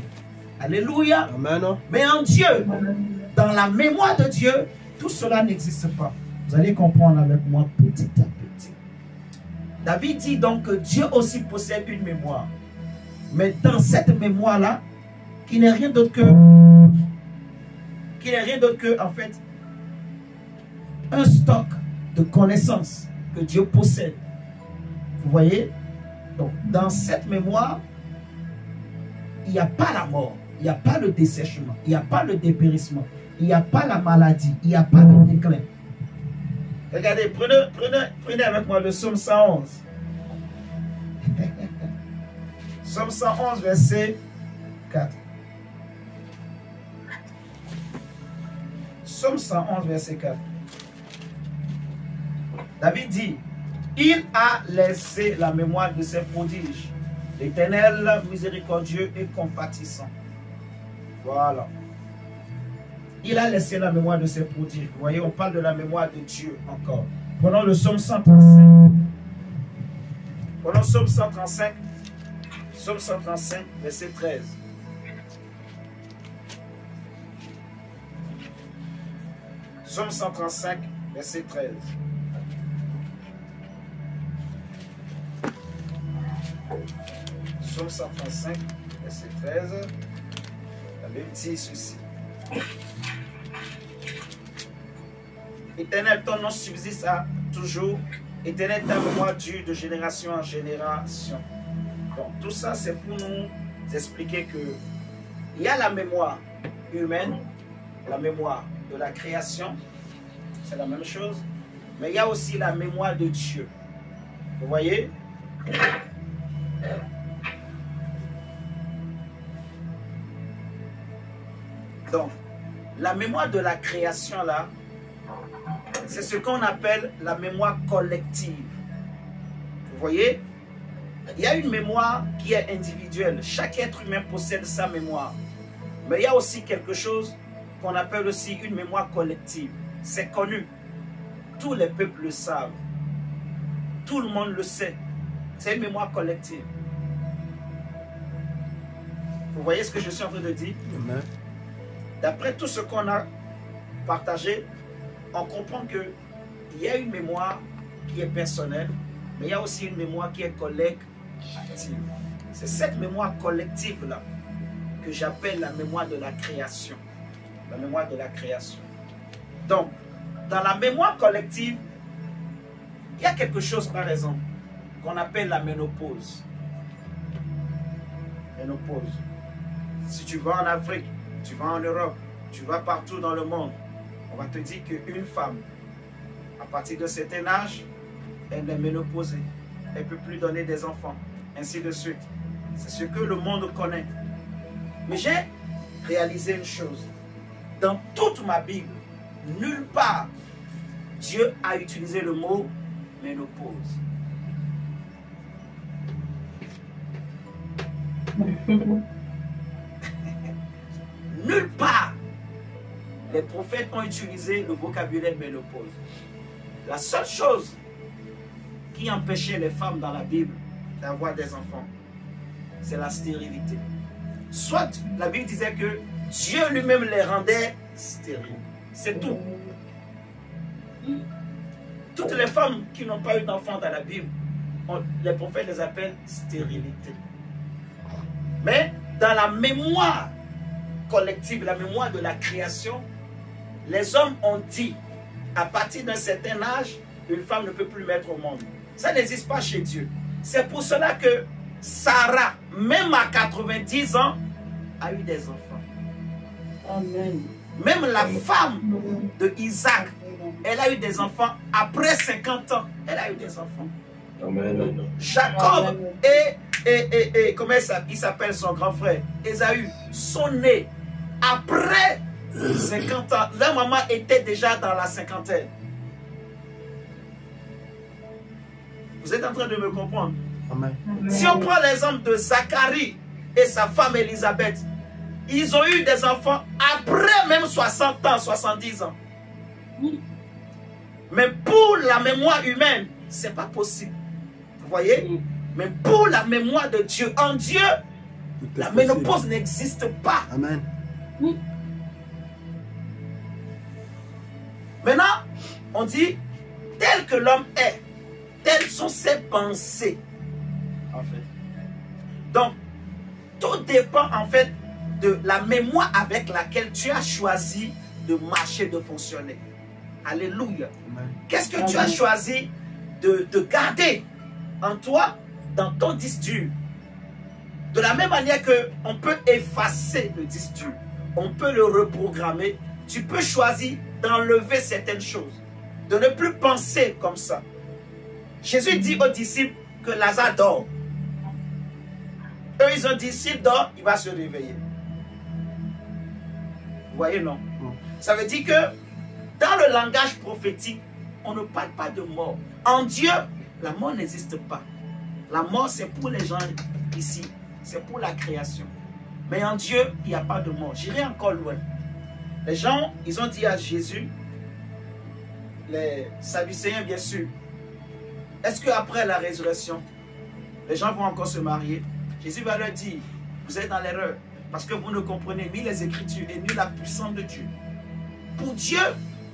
Alléluia. Amen. Mais en Dieu, dans la mémoire de Dieu, tout cela n'existe pas. Vous allez comprendre avec moi petit à petit. David dit donc que Dieu aussi possède une mémoire. Mais dans cette mémoire-là, qui n'est rien d'autre que, en fait, un stock de connaissances que Dieu possède. Vous voyez? Donc, dans cette mémoire, il n'y a pas la mort, il n'y a pas le dessèchement, il n'y a pas le dépérissement, il n'y a pas la maladie, il n'y a pas le déclin. Regardez, prenez avec moi le psaume 111. Psaume 111, verset 4. Psaume 111, verset 4. David dit, il a laissé la mémoire de ses prodiges. L'Éternel miséricordieux et compatissant. Voilà. Il a laissé la mémoire de ses prodiges. Vous voyez, on parle de la mémoire de Dieu encore. Prenons le psaume 135. Prenons le psaume 135. Psaume 135, verset 13. Psaume 135, verset 13. Psaume 135, verset 13. La Bible dit ceci. Éternel, ton nom subsiste à toujours. Éternel, ta mémoire dure de génération en génération. Donc, tout ça, c'est pour nous expliquer que il y a la mémoire humaine, la mémoire de la création, c'est la même chose, mais il y a aussi la mémoire de Dieu. Vous voyez? Donc, la mémoire de la création, là, c'est ce qu'on appelle la mémoire collective. Vous voyez? Il y a une mémoire qui est individuelle. Chaque être humain possède sa mémoire. Mais il y a aussi quelque chose qu'on appelle aussi une mémoire collective. C'est connu. Tous les peuples le savent. Tout le monde le sait. C'est une mémoire collective. Vous voyez ce que je suis en train de dire? D'après tout ce qu'on a partagé, on comprend qu'il y a une mémoire qui est personnelle, mais il y a aussi une mémoire qui est collective. C'est cette mémoire collective-là que j'appelle la mémoire de la création. La mémoire de la création. Donc, dans la mémoire collective, il y a quelque chose, par exemple, qu'on appelle la ménopause. Ménopause. Si tu vas en Afrique, tu vas en Europe, tu vas partout dans le monde, on va te dire qu'une femme, à partir de certain âge, elle est ménopausée. Elle ne peut plus donner des enfants, ainsi de suite. C'est ce que le monde connaît. Mais j'ai réalisé une chose. Dans toute ma Bible, nulle part, Dieu a utilisé le mot ménopause. Nulle part, les prophètes ont utilisé le vocabulaire ménopause. La seule chose qui empêchait les femmes dans la Bible d'avoir des enfants, c'est la stérilité. Soit la Bible disait que Dieu lui-même les rendait stériles. C'est tout. Toutes les femmes qui n'ont pas eu d'enfants dans la Bible, les prophètes les appellent stérilité. Mais dans la mémoire collective, la mémoire de la création, les hommes ont dit, à partir d'un certain âge, une femme ne peut plus mettre au monde. Ça n'existe pas chez Dieu. C'est pour cela que Sarah, même à 90 ans, a eu des enfants. Amen. Même la femme de Isaac, elle a eu des enfants après 50 ans. Elle a eu des enfants. Amen. Jacob et comment il s'appelle son grand frère, Ésaü, sont nés après 50 ans. Leur maman était déjà dans la cinquantaine. Vous êtes en train de me comprendre? Amen. Si on prend l'exemple de Zacharie et sa femme Élisabeth, ils ont eu des enfants après même 60 ans, 70 ans. Mais pour la mémoire humaine, ce n'est pas possible. Vous voyez? Mais pour la mémoire de Dieu, en Dieu, La ménopause n'existe pas. Amen. Maintenant, on dit, tel que l'homme est, telles sont ses pensées. En fait. Donc, tout dépend en fait de la mémoire avec laquelle tu as choisi de marcher, de fonctionner. Alléluia. Qu'est-ce que tu as choisi de garder en toi, dans ton disque dur? De la même manière qu'on peut effacer le disque dur, on peut le reprogrammer, tu peux choisir d'enlever certaines choses, de ne plus penser comme ça. Jésus dit aux disciples que Lazare dort. Eux, ils ont dit, s'il dort, il va se réveiller. Vous voyez, non? Ça veut dire que dans le langage prophétique, on ne parle pas de mort. En Dieu, la mort n'existe pas. La mort, c'est pour les gens ici. C'est pour la création. Mais en Dieu, il n'y a pas de mort. J'irai encore loin. Les gens, ils ont dit à Jésus, les Sadducéens bien sûr, est-ce qu'après la résurrection, les gens vont encore se marier? Jésus va leur dire, vous êtes dans l'erreur, parce que vous ne comprenez ni les Écritures et ni la puissance de Dieu. Pour Dieu,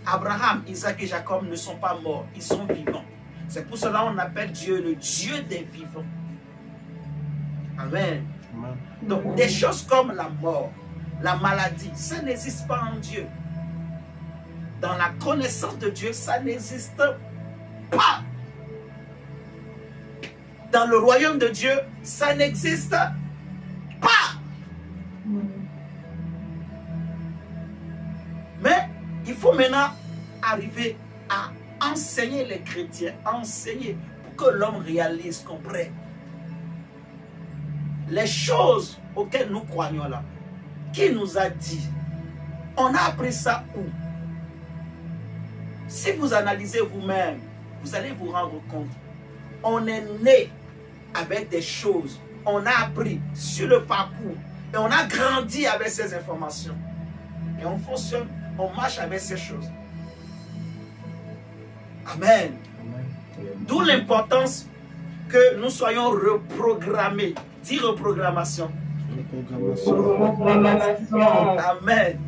Abraham, Isaac et Jacob ne sont pas morts, ils sont vivants. C'est pour cela qu'on appelle Dieu le Dieu des vivants. Amen. Amen. Donc des choses comme la mort, la maladie, ça n'existe pas en Dieu. Dans la connaissance de Dieu, ça n'existe pas. Dans le royaume de Dieu, ça n'existe pas. Mais il faut maintenant arriver à enseigner les chrétiens, enseigner pour que l'homme réalise, comprenne. Les choses auxquelles nous croyons là, qui nous a dit? On a appris ça où? Si vous analysez vous-même, vous allez vous rendre compte. On est né avec des choses. On a appris sur le parcours. Et on a grandi avec ces informations. Et on fonctionne, on marche avec ces choses. Amen. D'où l'importance que nous soyons reprogrammés. Dis reprogrammation. Amen.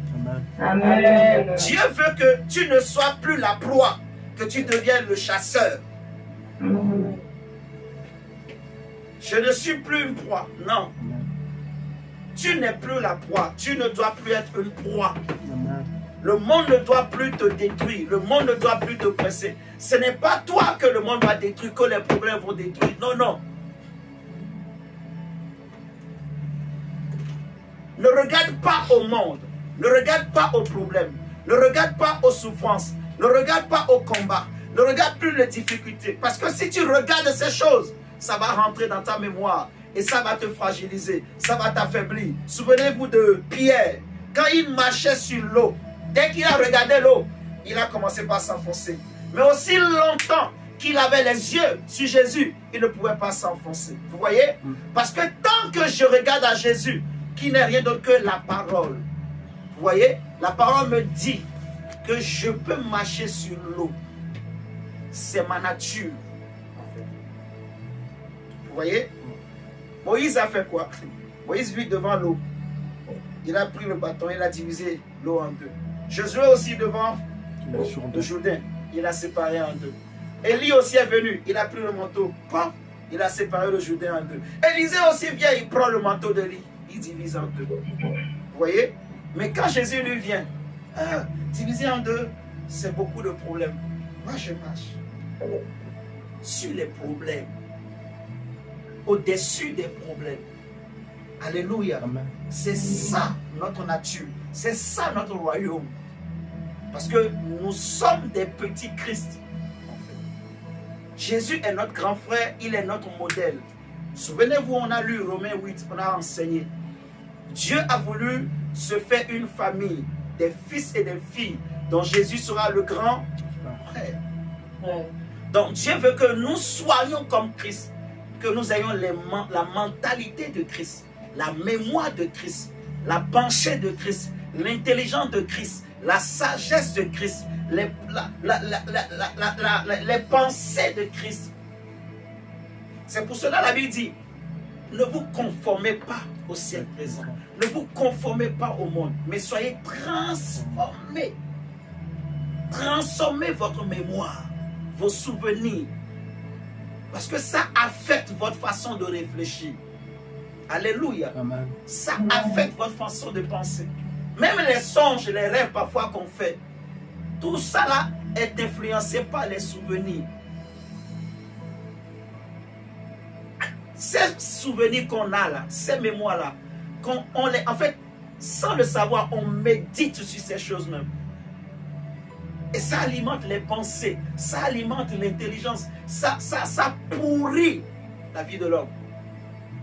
Amen. Dieu veut que tu ne sois plus la proie, que tu deviennes le chasseur. Je ne suis plus une proie, non. Tu n'es plus la proie, tu ne dois plus être une proie. Le monde ne doit plus te détruire, le monde ne doit plus te presser. Ce n'est pas toi que le monde va détruire, que les problèmes vont détruire. Non, non. Ne regarde pas au monde, ne regarde pas aux problèmes, ne regarde pas aux souffrances, ne regarde pas au combat, ne regarde plus les difficultés. Parce que si tu regardes ces choses, ça va rentrer dans ta mémoire et ça va te fragiliser, ça va t'affaiblir. Souvenez-vous de Pierre, quand il marchait sur l'eau, dès qu'il a regardé l'eau, il a commencé par s'enfoncer. Mais aussi longtemps qu'il avait les yeux sur Jésus, il ne pouvait pas s'enfoncer. Vous voyez? Parce que tant que je regarde à Jésus, qui n'est rien d'autre que la parole. Vous voyez? La parole me dit que je peux marcher sur l'eau. C'est ma nature. Vous voyez? Moïse a fait quoi? Moïse vit devant l'eau. Il a pris le bâton, il a divisé l'eau en deux. Josué aussi devant le Jourdain. Il a séparé en deux. Élie aussi est venu. Il a pris le manteau. Paf, il a séparé le Jourdain en deux. Élisée aussi vient, il prend le manteau d'Élie. Il divise en deux. Vous voyez? Mais quand Jésus lui vient, diviser en deux, c'est beaucoup de problèmes. Moi, je marche sur les problèmes, au-dessus des problèmes. Alléluia. C'est ça notre nature. C'est ça notre royaume. Parce que nous sommes des petits Christ. Jésus est notre grand frère, il est notre modèle. Souvenez-vous, on a lu Romains 8, on a enseigné. Dieu a voulu se faire une famille, des fils et des filles, dont Jésus sera le grand frère. Donc Dieu veut que nous soyons comme Christ, que nous ayons la mentalité de Christ, la mémoire de Christ, la pensée de Christ, l'intelligence de Christ, la sagesse de Christ, les pensées de Christ. C'est pour cela la Bible dit, ne vous conformez pas au ciel présent. Ne vous conformez pas au monde, mais soyez transformés. Transformez votre mémoire, vos souvenirs. Parce que ça affecte votre façon de réfléchir. Alléluia. Amen. Ça affecte votre façon de penser. Même les songes, les rêves parfois qu'on fait, tout ça là est influencé par les souvenirs. Ces souvenirs qu'on a là, ces mémoires là, en fait, sans le savoir, on médite sur ces choses même. Et ça alimente les pensées, ça alimente l'intelligence, ça pourrit la vie de l'homme.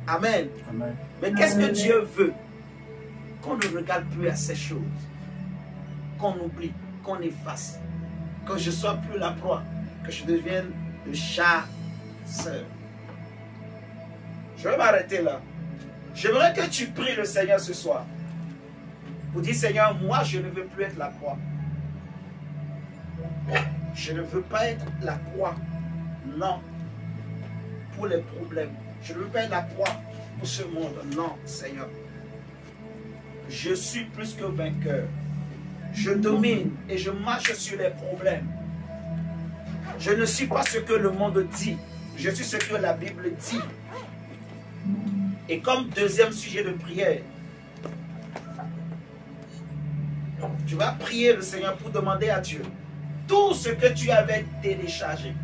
Amen. Amen. Mais qu'est-ce que Dieu veut? Qu'on ne regarde plus à ces choses, qu'on oublie, qu'on efface, que je ne sois plus la proie, que je devienne le chasseur. Je vais m'arrêter là. J'aimerais que tu pries le Seigneur ce soir pour dire, Seigneur, moi je ne veux plus être la proie. Je ne veux pas être la proie, non, pour les problèmes. Je ne veux pas être la proie pour ce monde, non, Seigneur. Je suis plus que vainqueur. Je domine et je marche sur les problèmes. Je ne suis pas ce que le monde dit. Je suis ce que la Bible dit. Et comme deuxième sujet de prière, tu vas prier le Seigneur pour demander à Dieu tout ce que tu avais téléchargé,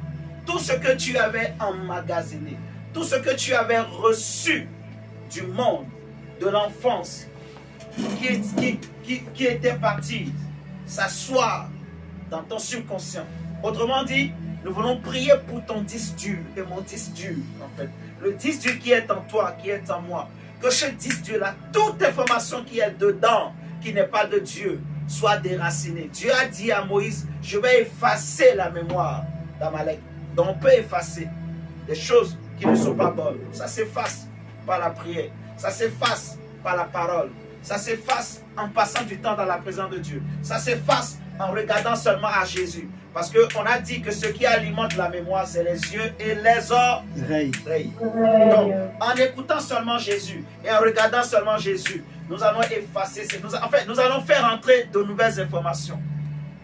tout ce que tu avais emmagasiné, tout ce que tu avais reçu du monde, de l'enfance, qui était parti s'asseoir dans ton subconscient. Autrement dit, nous voulons prier pour ton disque dur et mon disque dur, en fait. Le disque dur qui est en toi, qui est en moi. Que ce disque dur-là, toute information qui est dedans, qui n'est pas de Dieu, soit déracinée. Dieu a dit à Moïse, je vais effacer la mémoire d'Amalek. Donc on peut effacer des choses qui ne sont pas bonnes. Ça s'efface par la prière. Ça s'efface par la parole. Ça s'efface en passant du temps dans la présence de Dieu. Ça s'efface en regardant seulement à Jésus. Parce qu'on a dit que ce qui alimente la mémoire, c'est les yeux et les oreilles. Donc, en écoutant seulement Jésus et en regardant seulement Jésus, nous allons effacer, nous allons faire entrer de nouvelles informations.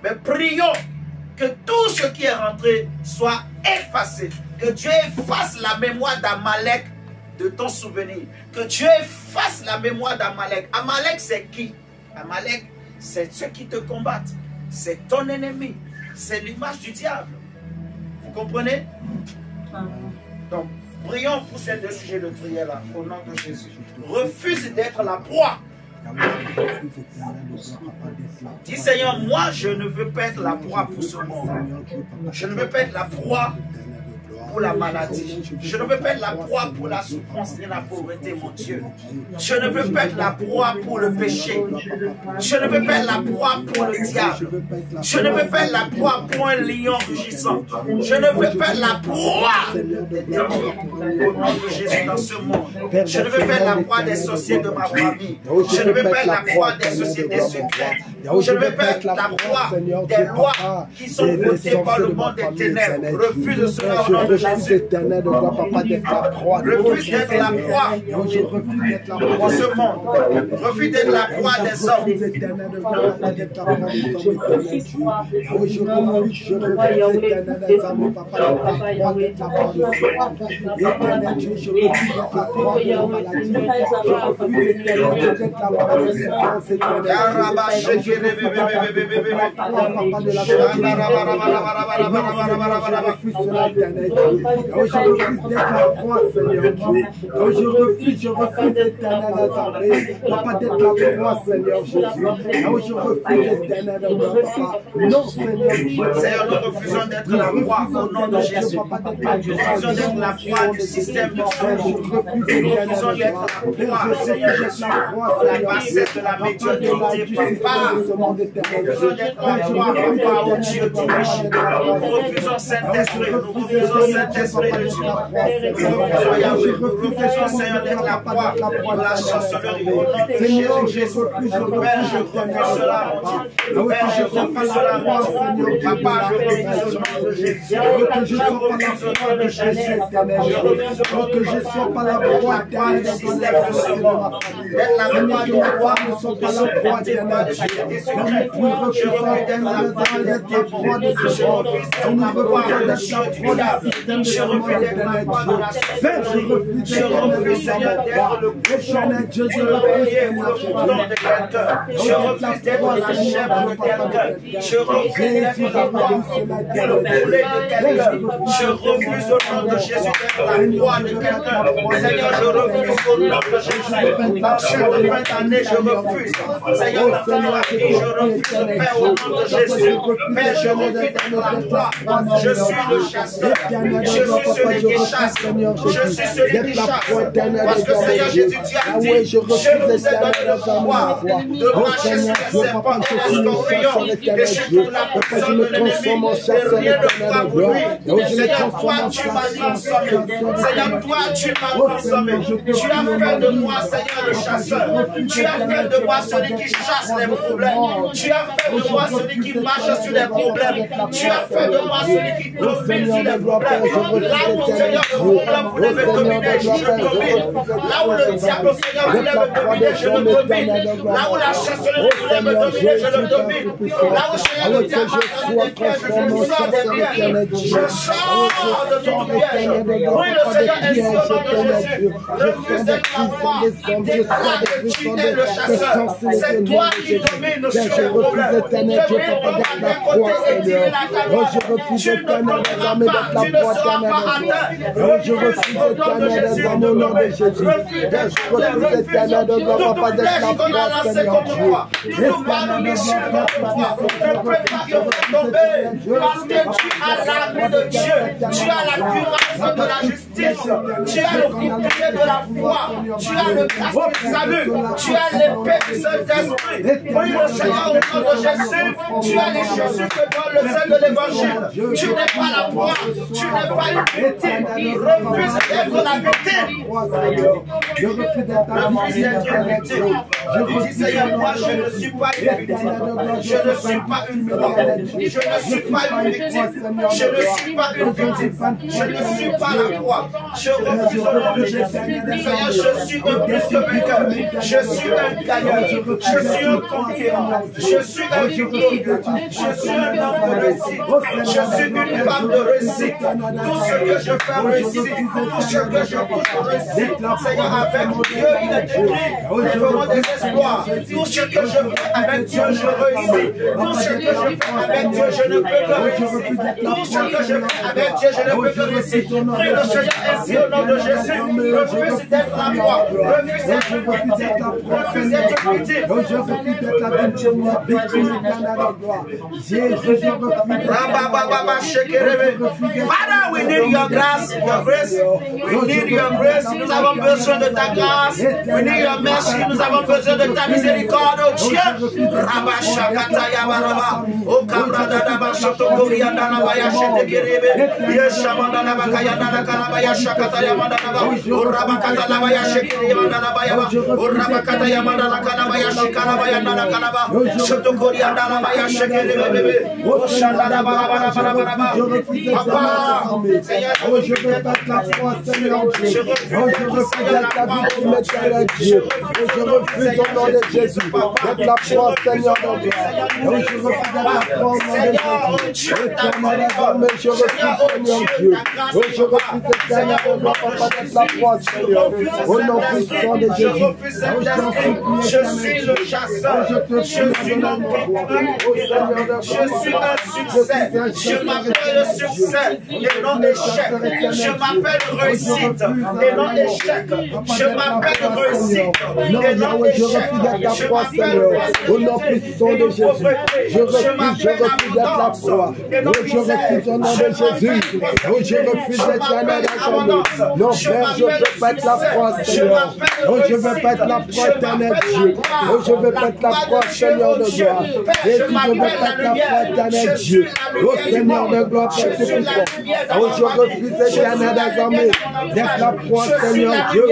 Mais prions que tout ce qui est rentré soit effacé. Que Dieu efface la mémoire d'Amalek de ton souvenir. Que Dieu efface la mémoire d'Amalek. Amalek, c'est qui? Amalek, c'est ceux qui te combattent. C'est ton ennemi. C'est l'image du diable. Vous comprenez? Donc, prions pour ces deux sujets de prière-là, au nom de Jésus. Refuse d'être la proie. Dis, Seigneur, moi, je ne veux pas être la proie pour ce monde. Je ne veux pas être la proie pour la maladie. Je ne veux pas être la proie pour la souffrance ni la pauvreté, mon Dieu. Je ne veux pas être la proie pour le péché. Je ne veux pas être la proie pour le diable. Je ne veux pas être la proie pour un lion rugissant. Je ne veux pas être la proie des démons au nom de Jésus dans ce monde. Je ne veux pas être la proie des sorciers de ma famille. Je ne veux pas être la proie des sociétés secrètes. Je ne veux pas être la proie des lois qui sont votées par le monde des ténèbres. Refuse cela au nom de Jésus. Refuse d'être la proie de ce monde. Refuse d'être la proie des hommes. Je refuse d'être la proie, Seigneur. Je refuse d'éternel assemblée. Papa, d'être la proie, Seigneur Jésus. Je refuse d'éternel papa. Non, Seigneur Jésus. Seigneur, nous refusons d'être la proie au nom de Jésus. Nous refusons d'être la proie du système de songe. Nous refusons d'être la proie, Seigneur Jésus, de la bassesse, de la médiocrité, papa. Nous refusons d'être la proie, papa, au Dieu du péché. Nous refusons Saint-Esprit. Nous refusons Saint-Esprit. Saint-Esprit de Dieu. Refusons, Seigneur, d'être la proie de la sorcellerie. Au nom de Jésus-Christ, Père, je refuse cela, mon Dieu. Père, je refuse cela, mon Dieu. Papa, je refuse au nom de Jésus. Je refuse au nom de Jésus. Je refuse au nom de Jésus. Pas la proie du système de ce monde. D'être la proie du roi, ne sont pas la proie de Dieu. Je refuse d'être la proie de ce monde. Je refuse d'être la proie de la sorcellerie. Je refuse, Seigneur, d'être le cochon pour le commandant de quelqu'un. Je refuse d'être la chèvre de quelqu'un. Je refuse d'être la proie pour le poulet de quelqu'un. Je refuse au nom de Jésus d'être la proie de quelqu'un. Seigneur, je refuse au nom de Jésus. Dans cette fin d'année, je refuse. Seigneur, dans ta vie, je refuse, Père, au nom de Jésus. Père, je refuse d'être la proie. Je suis le chasseur. Je suis celui qui chasse. Je suis celui qui chasse. Parce que Seigneur Jésus, tu as dit, je vous ai donné le pouvoir de marcher sur les serpents et les scorpions et sur toute la puissance de l'ennemi. Et rien ne pourra vous nuire. Seigneur, toi, tu m'as consommé. Seigneur, toi, tu m'as consommé. Tu as fait de moi, Seigneur, le chasseur. Tu as fait de moi celui qui chasse les problèmes. Tu as fait de moi celui qui marche sur les problèmes. Tu as fait de moi celui qui domine sur les problèmes. Là où, Seigneur, le problème voulait me dominer, je domine. Là où le diable, Seigneur, voulait me dominer, je le domine. Là où la chasserie voulait me dominer, je le domine. Là où, Seigneur, le diable a fait des pièges, je sors des pièges. Je sors de tout piège. Oui, le Seigneur est sur le nom de Jésus. Refuse d'être la proie. Déclare que tu es le chasseur. C'est toi qui domines sur les problèmes. Tu ne peux pas côté et tirer la caméra. Tu ne peux pas, tu ne seras pas atteint. Refuse au nom de Jésus de tomber. Refuse d'être tombé. Refuse toute flèche qu'on a lancée contre toi. Toute balle de mission contre toi. Ne peut pas te faire tomber. Parce que tu as l'arme de Dieu. Tu as la cuirasse de la justice. Tu as le bouclier de la foi. Tu as le casque du salut. Tu as l'épée du Saint-Esprit. Oui, le Seigneur, au nom de Jésus, tu as les chaussures que donne le sein de l'évangile. Tu n'es pas la proie. Tu n'es pas une victime. Refuse d'être la victime. Refuse d'être une victime. Je dis, Seigneur, moi, je ne suis pas une victime. Je ne suis pas une proie. Je ne suis pas une victime. Je ne suis pas une victime. Je ne suis pas la proie. Je refuse au nom de Jésus. Seigneur, je suis un plus que vainqueur. Je suis un gagnant. Je suis un conquérant. Je suis un victorieux. Je suis un homme de réussite. Je suis une femme de réussite. Tout ce que je fais réussit. Tout ce que je touche réussit. Seigneur, avec Dieu, il est écrit. Nous ferons des espoirs. Tout ce que je fais avec Dieu, je réussis. Tout ce que je fais avec Dieu, je ne peux que réussir. Tout ce que je fais avec Dieu, je ne peux que réussir. Prie le Seigneur ainsi au nom de Jésus. Refuse d'être la proie. Refuse d'être la victime. Refuse d'être victime. Father, we need your grace, your grace. We need your grace. Nous avons besoin de ta grâce. We need your mercy. Nous avons besoin de ta miséricorde, oh Dieu. Rabba Shakata Yabaraba. O Kabrada Daba Sotokori and Anabaya Shetekirebe. Yeshamanda Nabakaya Nakalabaya Shakata Yamanaba. O Rabakata Labaya Shekiri Yamanabaya. O Rabakata Yamanda Kalabaya Shikalabaya Nakalaba. Sotokori and Anabaya Shekirebe. O Shandana Barabara. Papa, Seigneur, je veux pas la foi, Seigneur Dieu. Je refuse d'être la victime, Seigneur Dieu. Je refuse au nom de Jésus d'être la foi, Seigneur Dieu. Je refuse d'être la foi au nom de Jésus. Éternel désormais, je refuse, Seigneur Dieu. Je refuse, Seigneur, on ne doit pas être la foi, Seigneur. Au nom puissant de Jésus. Je suis le chasseur. Je suis un succès. Je m'appelle succès et non échec. Je m'appelle réussite et non échec. Je m'appelle réussite et non échec. Je m'appelle au nom puissant de Jésus. Je refuse d'être la proie. Je refuse au nom de Jésus. Je refuse d'être un éternel. Non, Père, je veux pas être la proie, Seigneur. Je veux pas être la proie, éternel Dieu. Oh, je veux mettre la croix, Seigneur de gloire. Et si je veux mettre la croix, éternel Dieu. Oh, Seigneur de gloire, Père Tout-Puissant. Oh, je refuse, éternel d'assemblée, d'être la croix, Seigneur Dieu.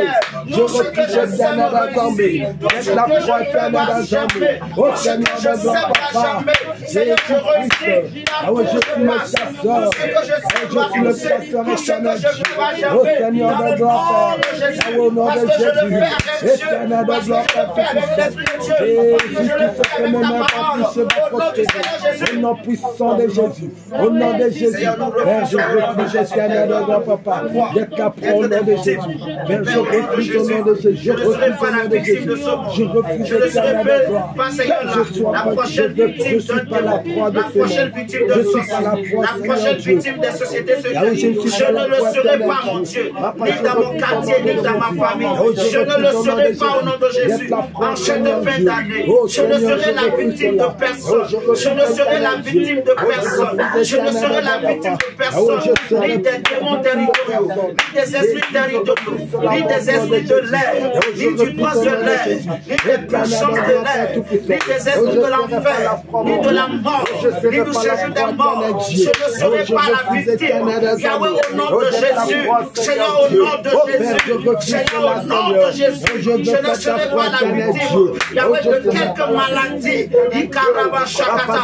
Je refuse, éternel d'assemblée, d'être la croix, éternel d'assemblée. Oh, Seigneur de gloire, Papa. Jésus-Christ. Oh, je suis le chasseur. Oh, je suis le chasseur, éternel Dieu. Oh, Seigneur de gloire, Père. Oh, au nom de Jésus. Éternel de gloire, Père Tout-Puissant. Et si tout ce que mes mains ont touché va prospérer. Au nom puissant de Jésus. Au nom de Jésus. Père, je refuse, éternel de gloire, Papa, d'être la proie au nom de Jésus. Père, je refuse au nom de Jésus. Je refuse au nom de Jésus. Je refuse, éternel de gloire. Je suis pas la proie de ce monde. Je suis pas la proie, Seigneur Dieu. Des sociétés secrètes. Je ne le serai pas, mon Dieu, ni dans mon quartier, ni dans ma famille. Je ne le serai pas au nom de Jésus. En cette fin d'année, je ne serai la victime de personne. Je ne serai la victime de personne. Je ne serai la victime de personne. Ni des démons territoriaux, ni des esprits territoriaux, ni des esprits de l'air, ni du prince de l'air, ni des puissances de l'air, ni des esprits de l'enfer, ni de la mort, ni du séjour des morts. Je ne serai pas la victime. Yahweh, au nom de Jésus, Seigneur, au nom de Jésus, Seigneur, au nom de Jésus, je ne serai pas la victime. Yahweh, de quelque maladie, Ikaraba Shakata,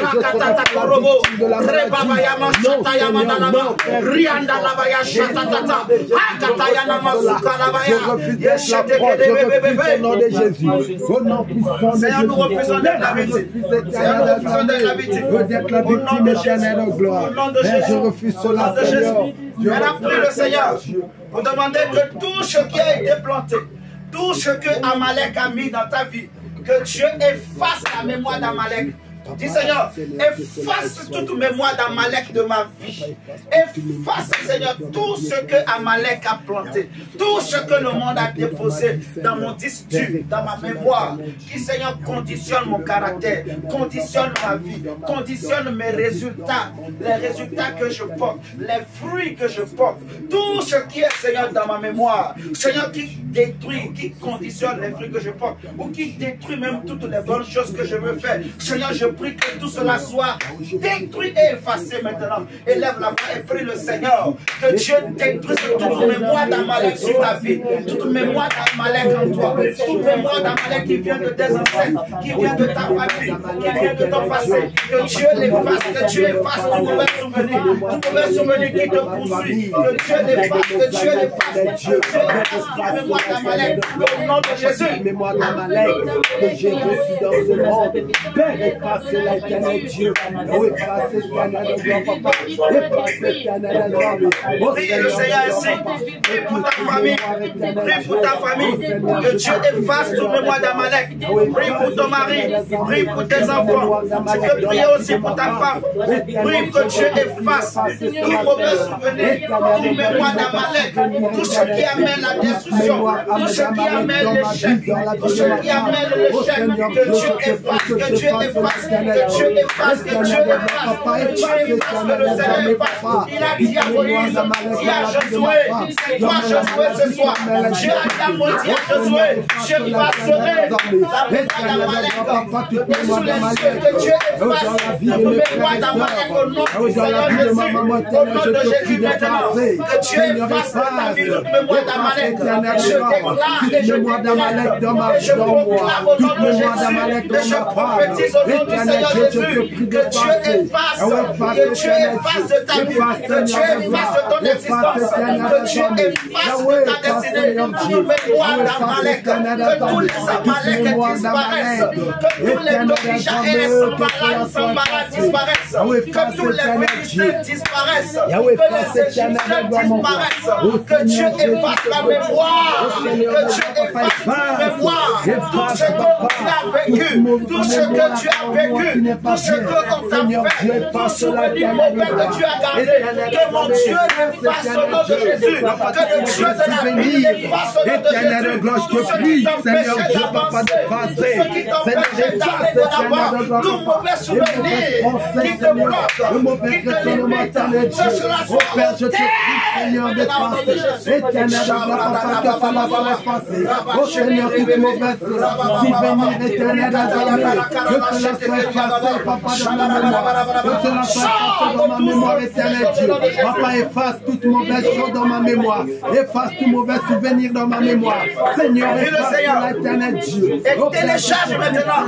Rakatata Korobo, Rebabayama Shatayama Dalaba, Rianda Labaya Shatatata, Akatayana Masukalabaya, au nom de Jésus. Au nom puissant de Jésus. Seigneur, nous refusons d'être la victime. Seigneur, nous refusons d'être la victime. D'être la victime éternelle de gloire. Je refuse cela, Seigneur. Elle a pris le Seigneur pour demander que tout ce qui a été planté, tout ce que Amalek a mis dans ta vie, que Dieu efface la mémoire d'Amalek. Dis Seigneur, efface toute mémoire d'Amalek de ma vie. Efface, Seigneur, tout ce que Amalek a planté, tout ce que le monde a déposé dans mon disque dur, dans ma mémoire, qui, Seigneur, conditionne mon caractère, conditionne ma vie, conditionne mes résultats, les résultats que je porte, les fruits que je porte, tout ce qui est, Seigneur, dans ma mémoire, Seigneur, qui détruit, qui conditionne les fruits que je porte, ou qui détruit même toutes les bonnes choses que je veux faire. Seigneur, je prie que tout cela soit détruit et effacé maintenant. Élève la voix et prie le Seigneur que Dieu détruise toute mémoire d'Amalek sur ta vie, toute mémoire d'Amalek en toi, toute mémoire d'Amalek qui vient de tes ancêtres, qui vient de ta famille, qui vient de ton passé. Que Dieu l'efface, que Dieu efface tout mauvais souvenir qui te poursuit. Que Dieu l'efface, que Dieu l'efface, que Dieu efface toute mémoire d'Amalek au nom de Jésus. Mémoire d'Amalek que j'ai reçu dans ce monde. Père, efface-la, éternel Dieu. Oh, efface l'éternel de gloire, Papa. Efface l'éternel de gloire. Prie le Seigneur ainsi. Prie pour ta famille. Prie pour ta famille. Que Dieu efface toute mémoire d'Amalek. Prie pour ton mari. Prie pour tes enfants. Tu peux prier aussi pour ta femme. Prie que Dieu efface tout mauvais souvenir, toute mémoire d'Amalek, tout ce qui amène la destruction, tout ce qui amène l'échec, tout ce qui amène l'échec. Que Dieu efface, que Dieu efface, que Dieu efface, que Dieu efface, que Dieu efface, que le Seigneur efface. Il a dit à Moïse, dis à Josué, c'est toi Josué ce soir. Dieu a dit à Moïse, à Josué, je effacerai la mémoire d'Amalek de sous les cieux, que Dieu efface toute mémoire d'Amalek au nom du Seigneur Jésus, au nom de Jésus maintenant, que Dieu efface de ta vie toute mémoire d'Amalek. Je déclare et je proclame au nom de Jésus, et je prophétise au nom du Seigneur Jésus, que Dieu efface de ta vie, que Dieu efface de ton existence, que Dieu efface de ta destinée toute mémoire d'Amalek, que tous les Amalek disparaissent, que tous les Tobija et les Sambara disparaissent, que tous les Philistins disparaissent, que les Égyptiens disparaissent, que Dieu efface la mémoire, que Dieu efface la mémoire, tout ce que tu as vécu, tout ce que tu as vécu, tout ce qu'on t'a fait, tout souvenir mauvais que tu as gardé, que mon Dieu efface au nom de Jésus, que le Dieu de la vie efface au nom de Jésus, tout ce qui t'empêchait d'avancer, tout ce qui t'empêchait d'aller de l'avant, tout mauvais souvenir qui te bloque, qui te Seigneur, éternel Dieu. Oh Père, je te prie, Seigneur, d'effacer. Éternel de gloire, papa, que cela soit effacé. Oh Seigneur, toute mauvaise venir, éternel d'Azamé, que cela soit effacé, papa, de ma mémoire. Que cela soit effacé dans ma mémoire, éternel Dieu. Papa, efface toute mauvaise chose dans ma mémoire. Efface tout mauvais souvenir dans ma mémoire. Seigneur, efface l'éternel Dieu. Et télécharge maintenant.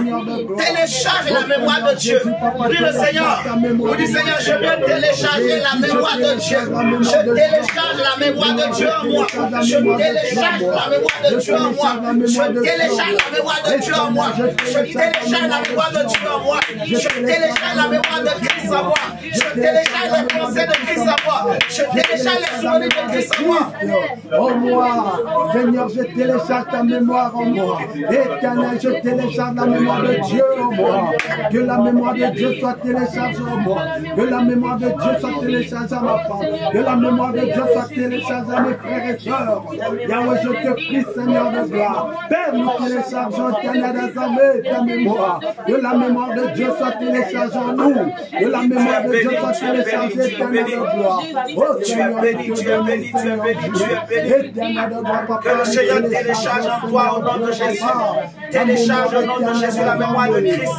Télécharge la mémoire de Dieu. Dis le Seigneur. Vous dites Seigneur, je veux télécharger la mémoire de Dieu. Je télécharge la mémoire de Dieu en moi. Je télécharge la mémoire de Dieu en moi. Je télécharge la mémoire de Dieu en moi. Je télécharge la mémoire de Dieu en moi. Je télécharge la mémoire de Christ en moi. Je télécharge les pensées de Christ en moi. Je télécharge les souvenirs de Christ en moi. En moi, Seigneur, je télécharge ta mémoire en moi. Éternel, je télécharge la mémoire de Dieu en moi. Que la mémoire de Dieu soit téléchargée en moi. Que la mémoire de Dieu soit téléchargée à ma femme. Que la mémoire de Dieu soit téléchargée à mes frères et sœurs. Yahweh, je te prie, Seigneur de gloire. Père, nous téléchargeons, éternel des armées, ta mémoire. Que la mémoire de Dieu soit téléchargée en nous. Que la mémoire de Dieu soit téléchargée, éternel de gloire. Oh Seigneur, tu es béni, tu es béni, tu es béni, tu es béni. Que le Seigneur télécharge en toi au nom de Jésus. Télécharge au nom de Jésus la mémoire de Christ.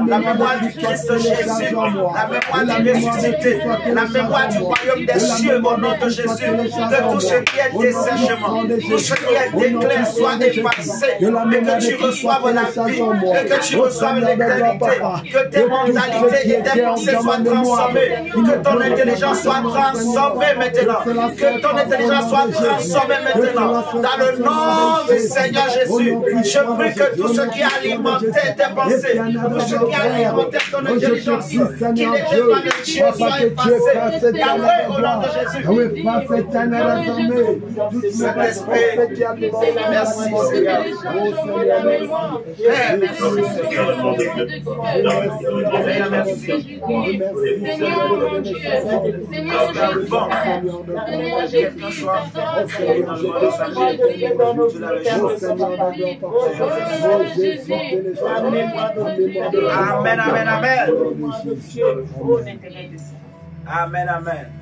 La mémoire du Christ Jésus. La mémoire du ressuscité. La mémoire du royaume des cieux au nom de Jésus. Que tout ce qui est dessèchement, tout ce qui est déclin soit effacé. Et que tu reçoives la vie. Et que tu reçoives l'éternité. Que tes mentalités et tes pensées soient transformées. Que ton intelligence soit transformée maintenant. Que ton intelligence soit transformée maintenant. Dans le nom du Seigneur Jésus, je prie que tout ce qui alimentait tes pensées, tout ce qui alimentait ton intelligence, qui n'était pas de Dieu, soit effacé. Yahweh, au nom de Jésus. Saint-Esprit, merci Seigneur. Amen, amen, amen. Amen, amen.